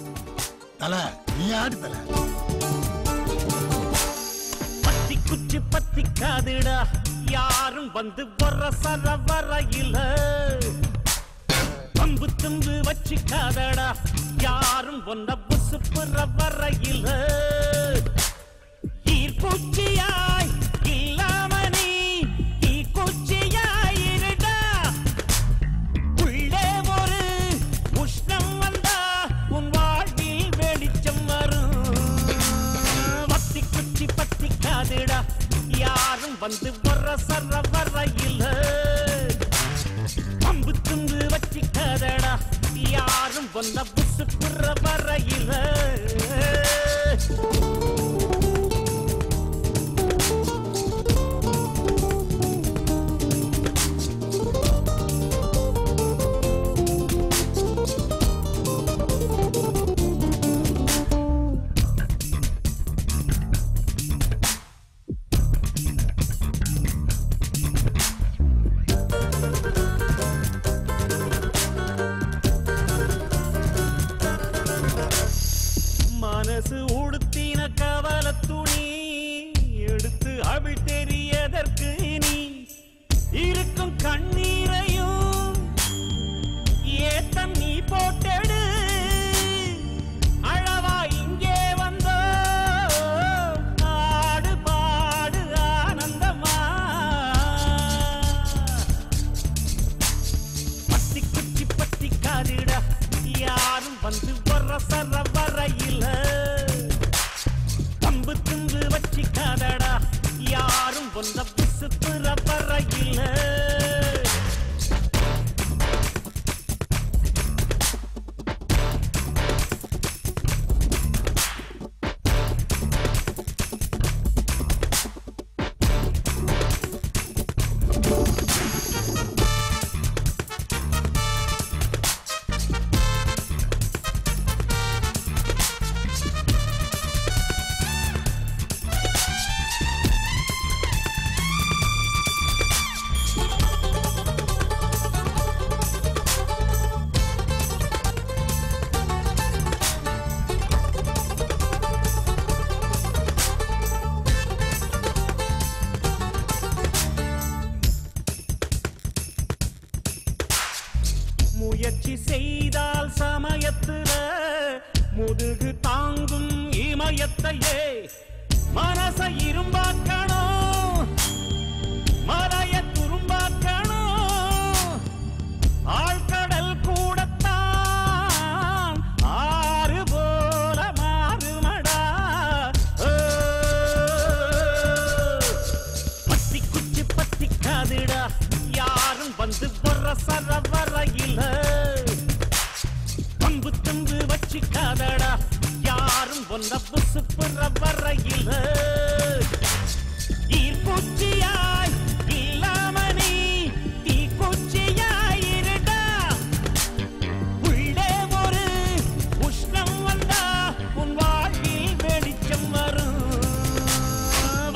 தலை நீ ஆடு தலை. குச்சி பத்திக்காதுடா யாரும் வந்து வர சர வரையில பம்பு தும்பு வச்சுக்காதடா யாரும் ஒன்ன புசு புற வரையில ஈர்ப்பூச்சியாய் இல்லாம நீ தீக்குச்சியாய் இருடா உள்ளே ஒரு உஷ்ணம் வந்தா உன் வாழ்வில் வெளிச்சம் வரும் வத்தி குச்சி பத்திக்காதுடா யாரும் வந்து வர சர வரையில பம்பு தும்பு வச்சுக்காதடா யாரும் வந்த புசு புற வரையில மனசு உடுத்தின கவல துணி எடுத்து அவள் தெரியதற்கு நீ இருக்கும் கண்ணீரையும் ஏத்தம் நீ போட்டெடு அழவா இங்கே வந்தோ ஆடு பாடு ஆனந்தமா பத்தி குச்சி பத்தி காதிடா யாரும் வந்து வர சர வரையில பம்பு தும்பு வச்சிக்காதடா யாரும் வந்த புசு புற வரையில முயற்சி செய்தால் சமயத்துல முதுகு தாங்கும் இமயத்தையே மனச இரும்பாக்கணும் மலைய துரும்பாக்கணும் ஆழ்கடல் கூடத்தான் ஆறு போல மாறுமடா பத்தி குச்சி பத்திக்காதுடா யாரும் வந்து வர சர வரையில பம்பு தும்பு வச்சுக்காதடா யாரும் ஒன்ன புசு புற வரையில ஈர்ப்பூச்சியாய் இல்லாம நீ தீக்குச்சியாய் இருடா உள்ளே ஒரு உஷ்ணம் வந்தா உன் வாழ்வில் வெளிச்சம் வரும்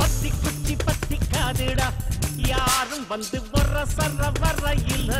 வத்தி குச்சி பத்திக்காதுடா யாரும் வந்து வர சர வரையில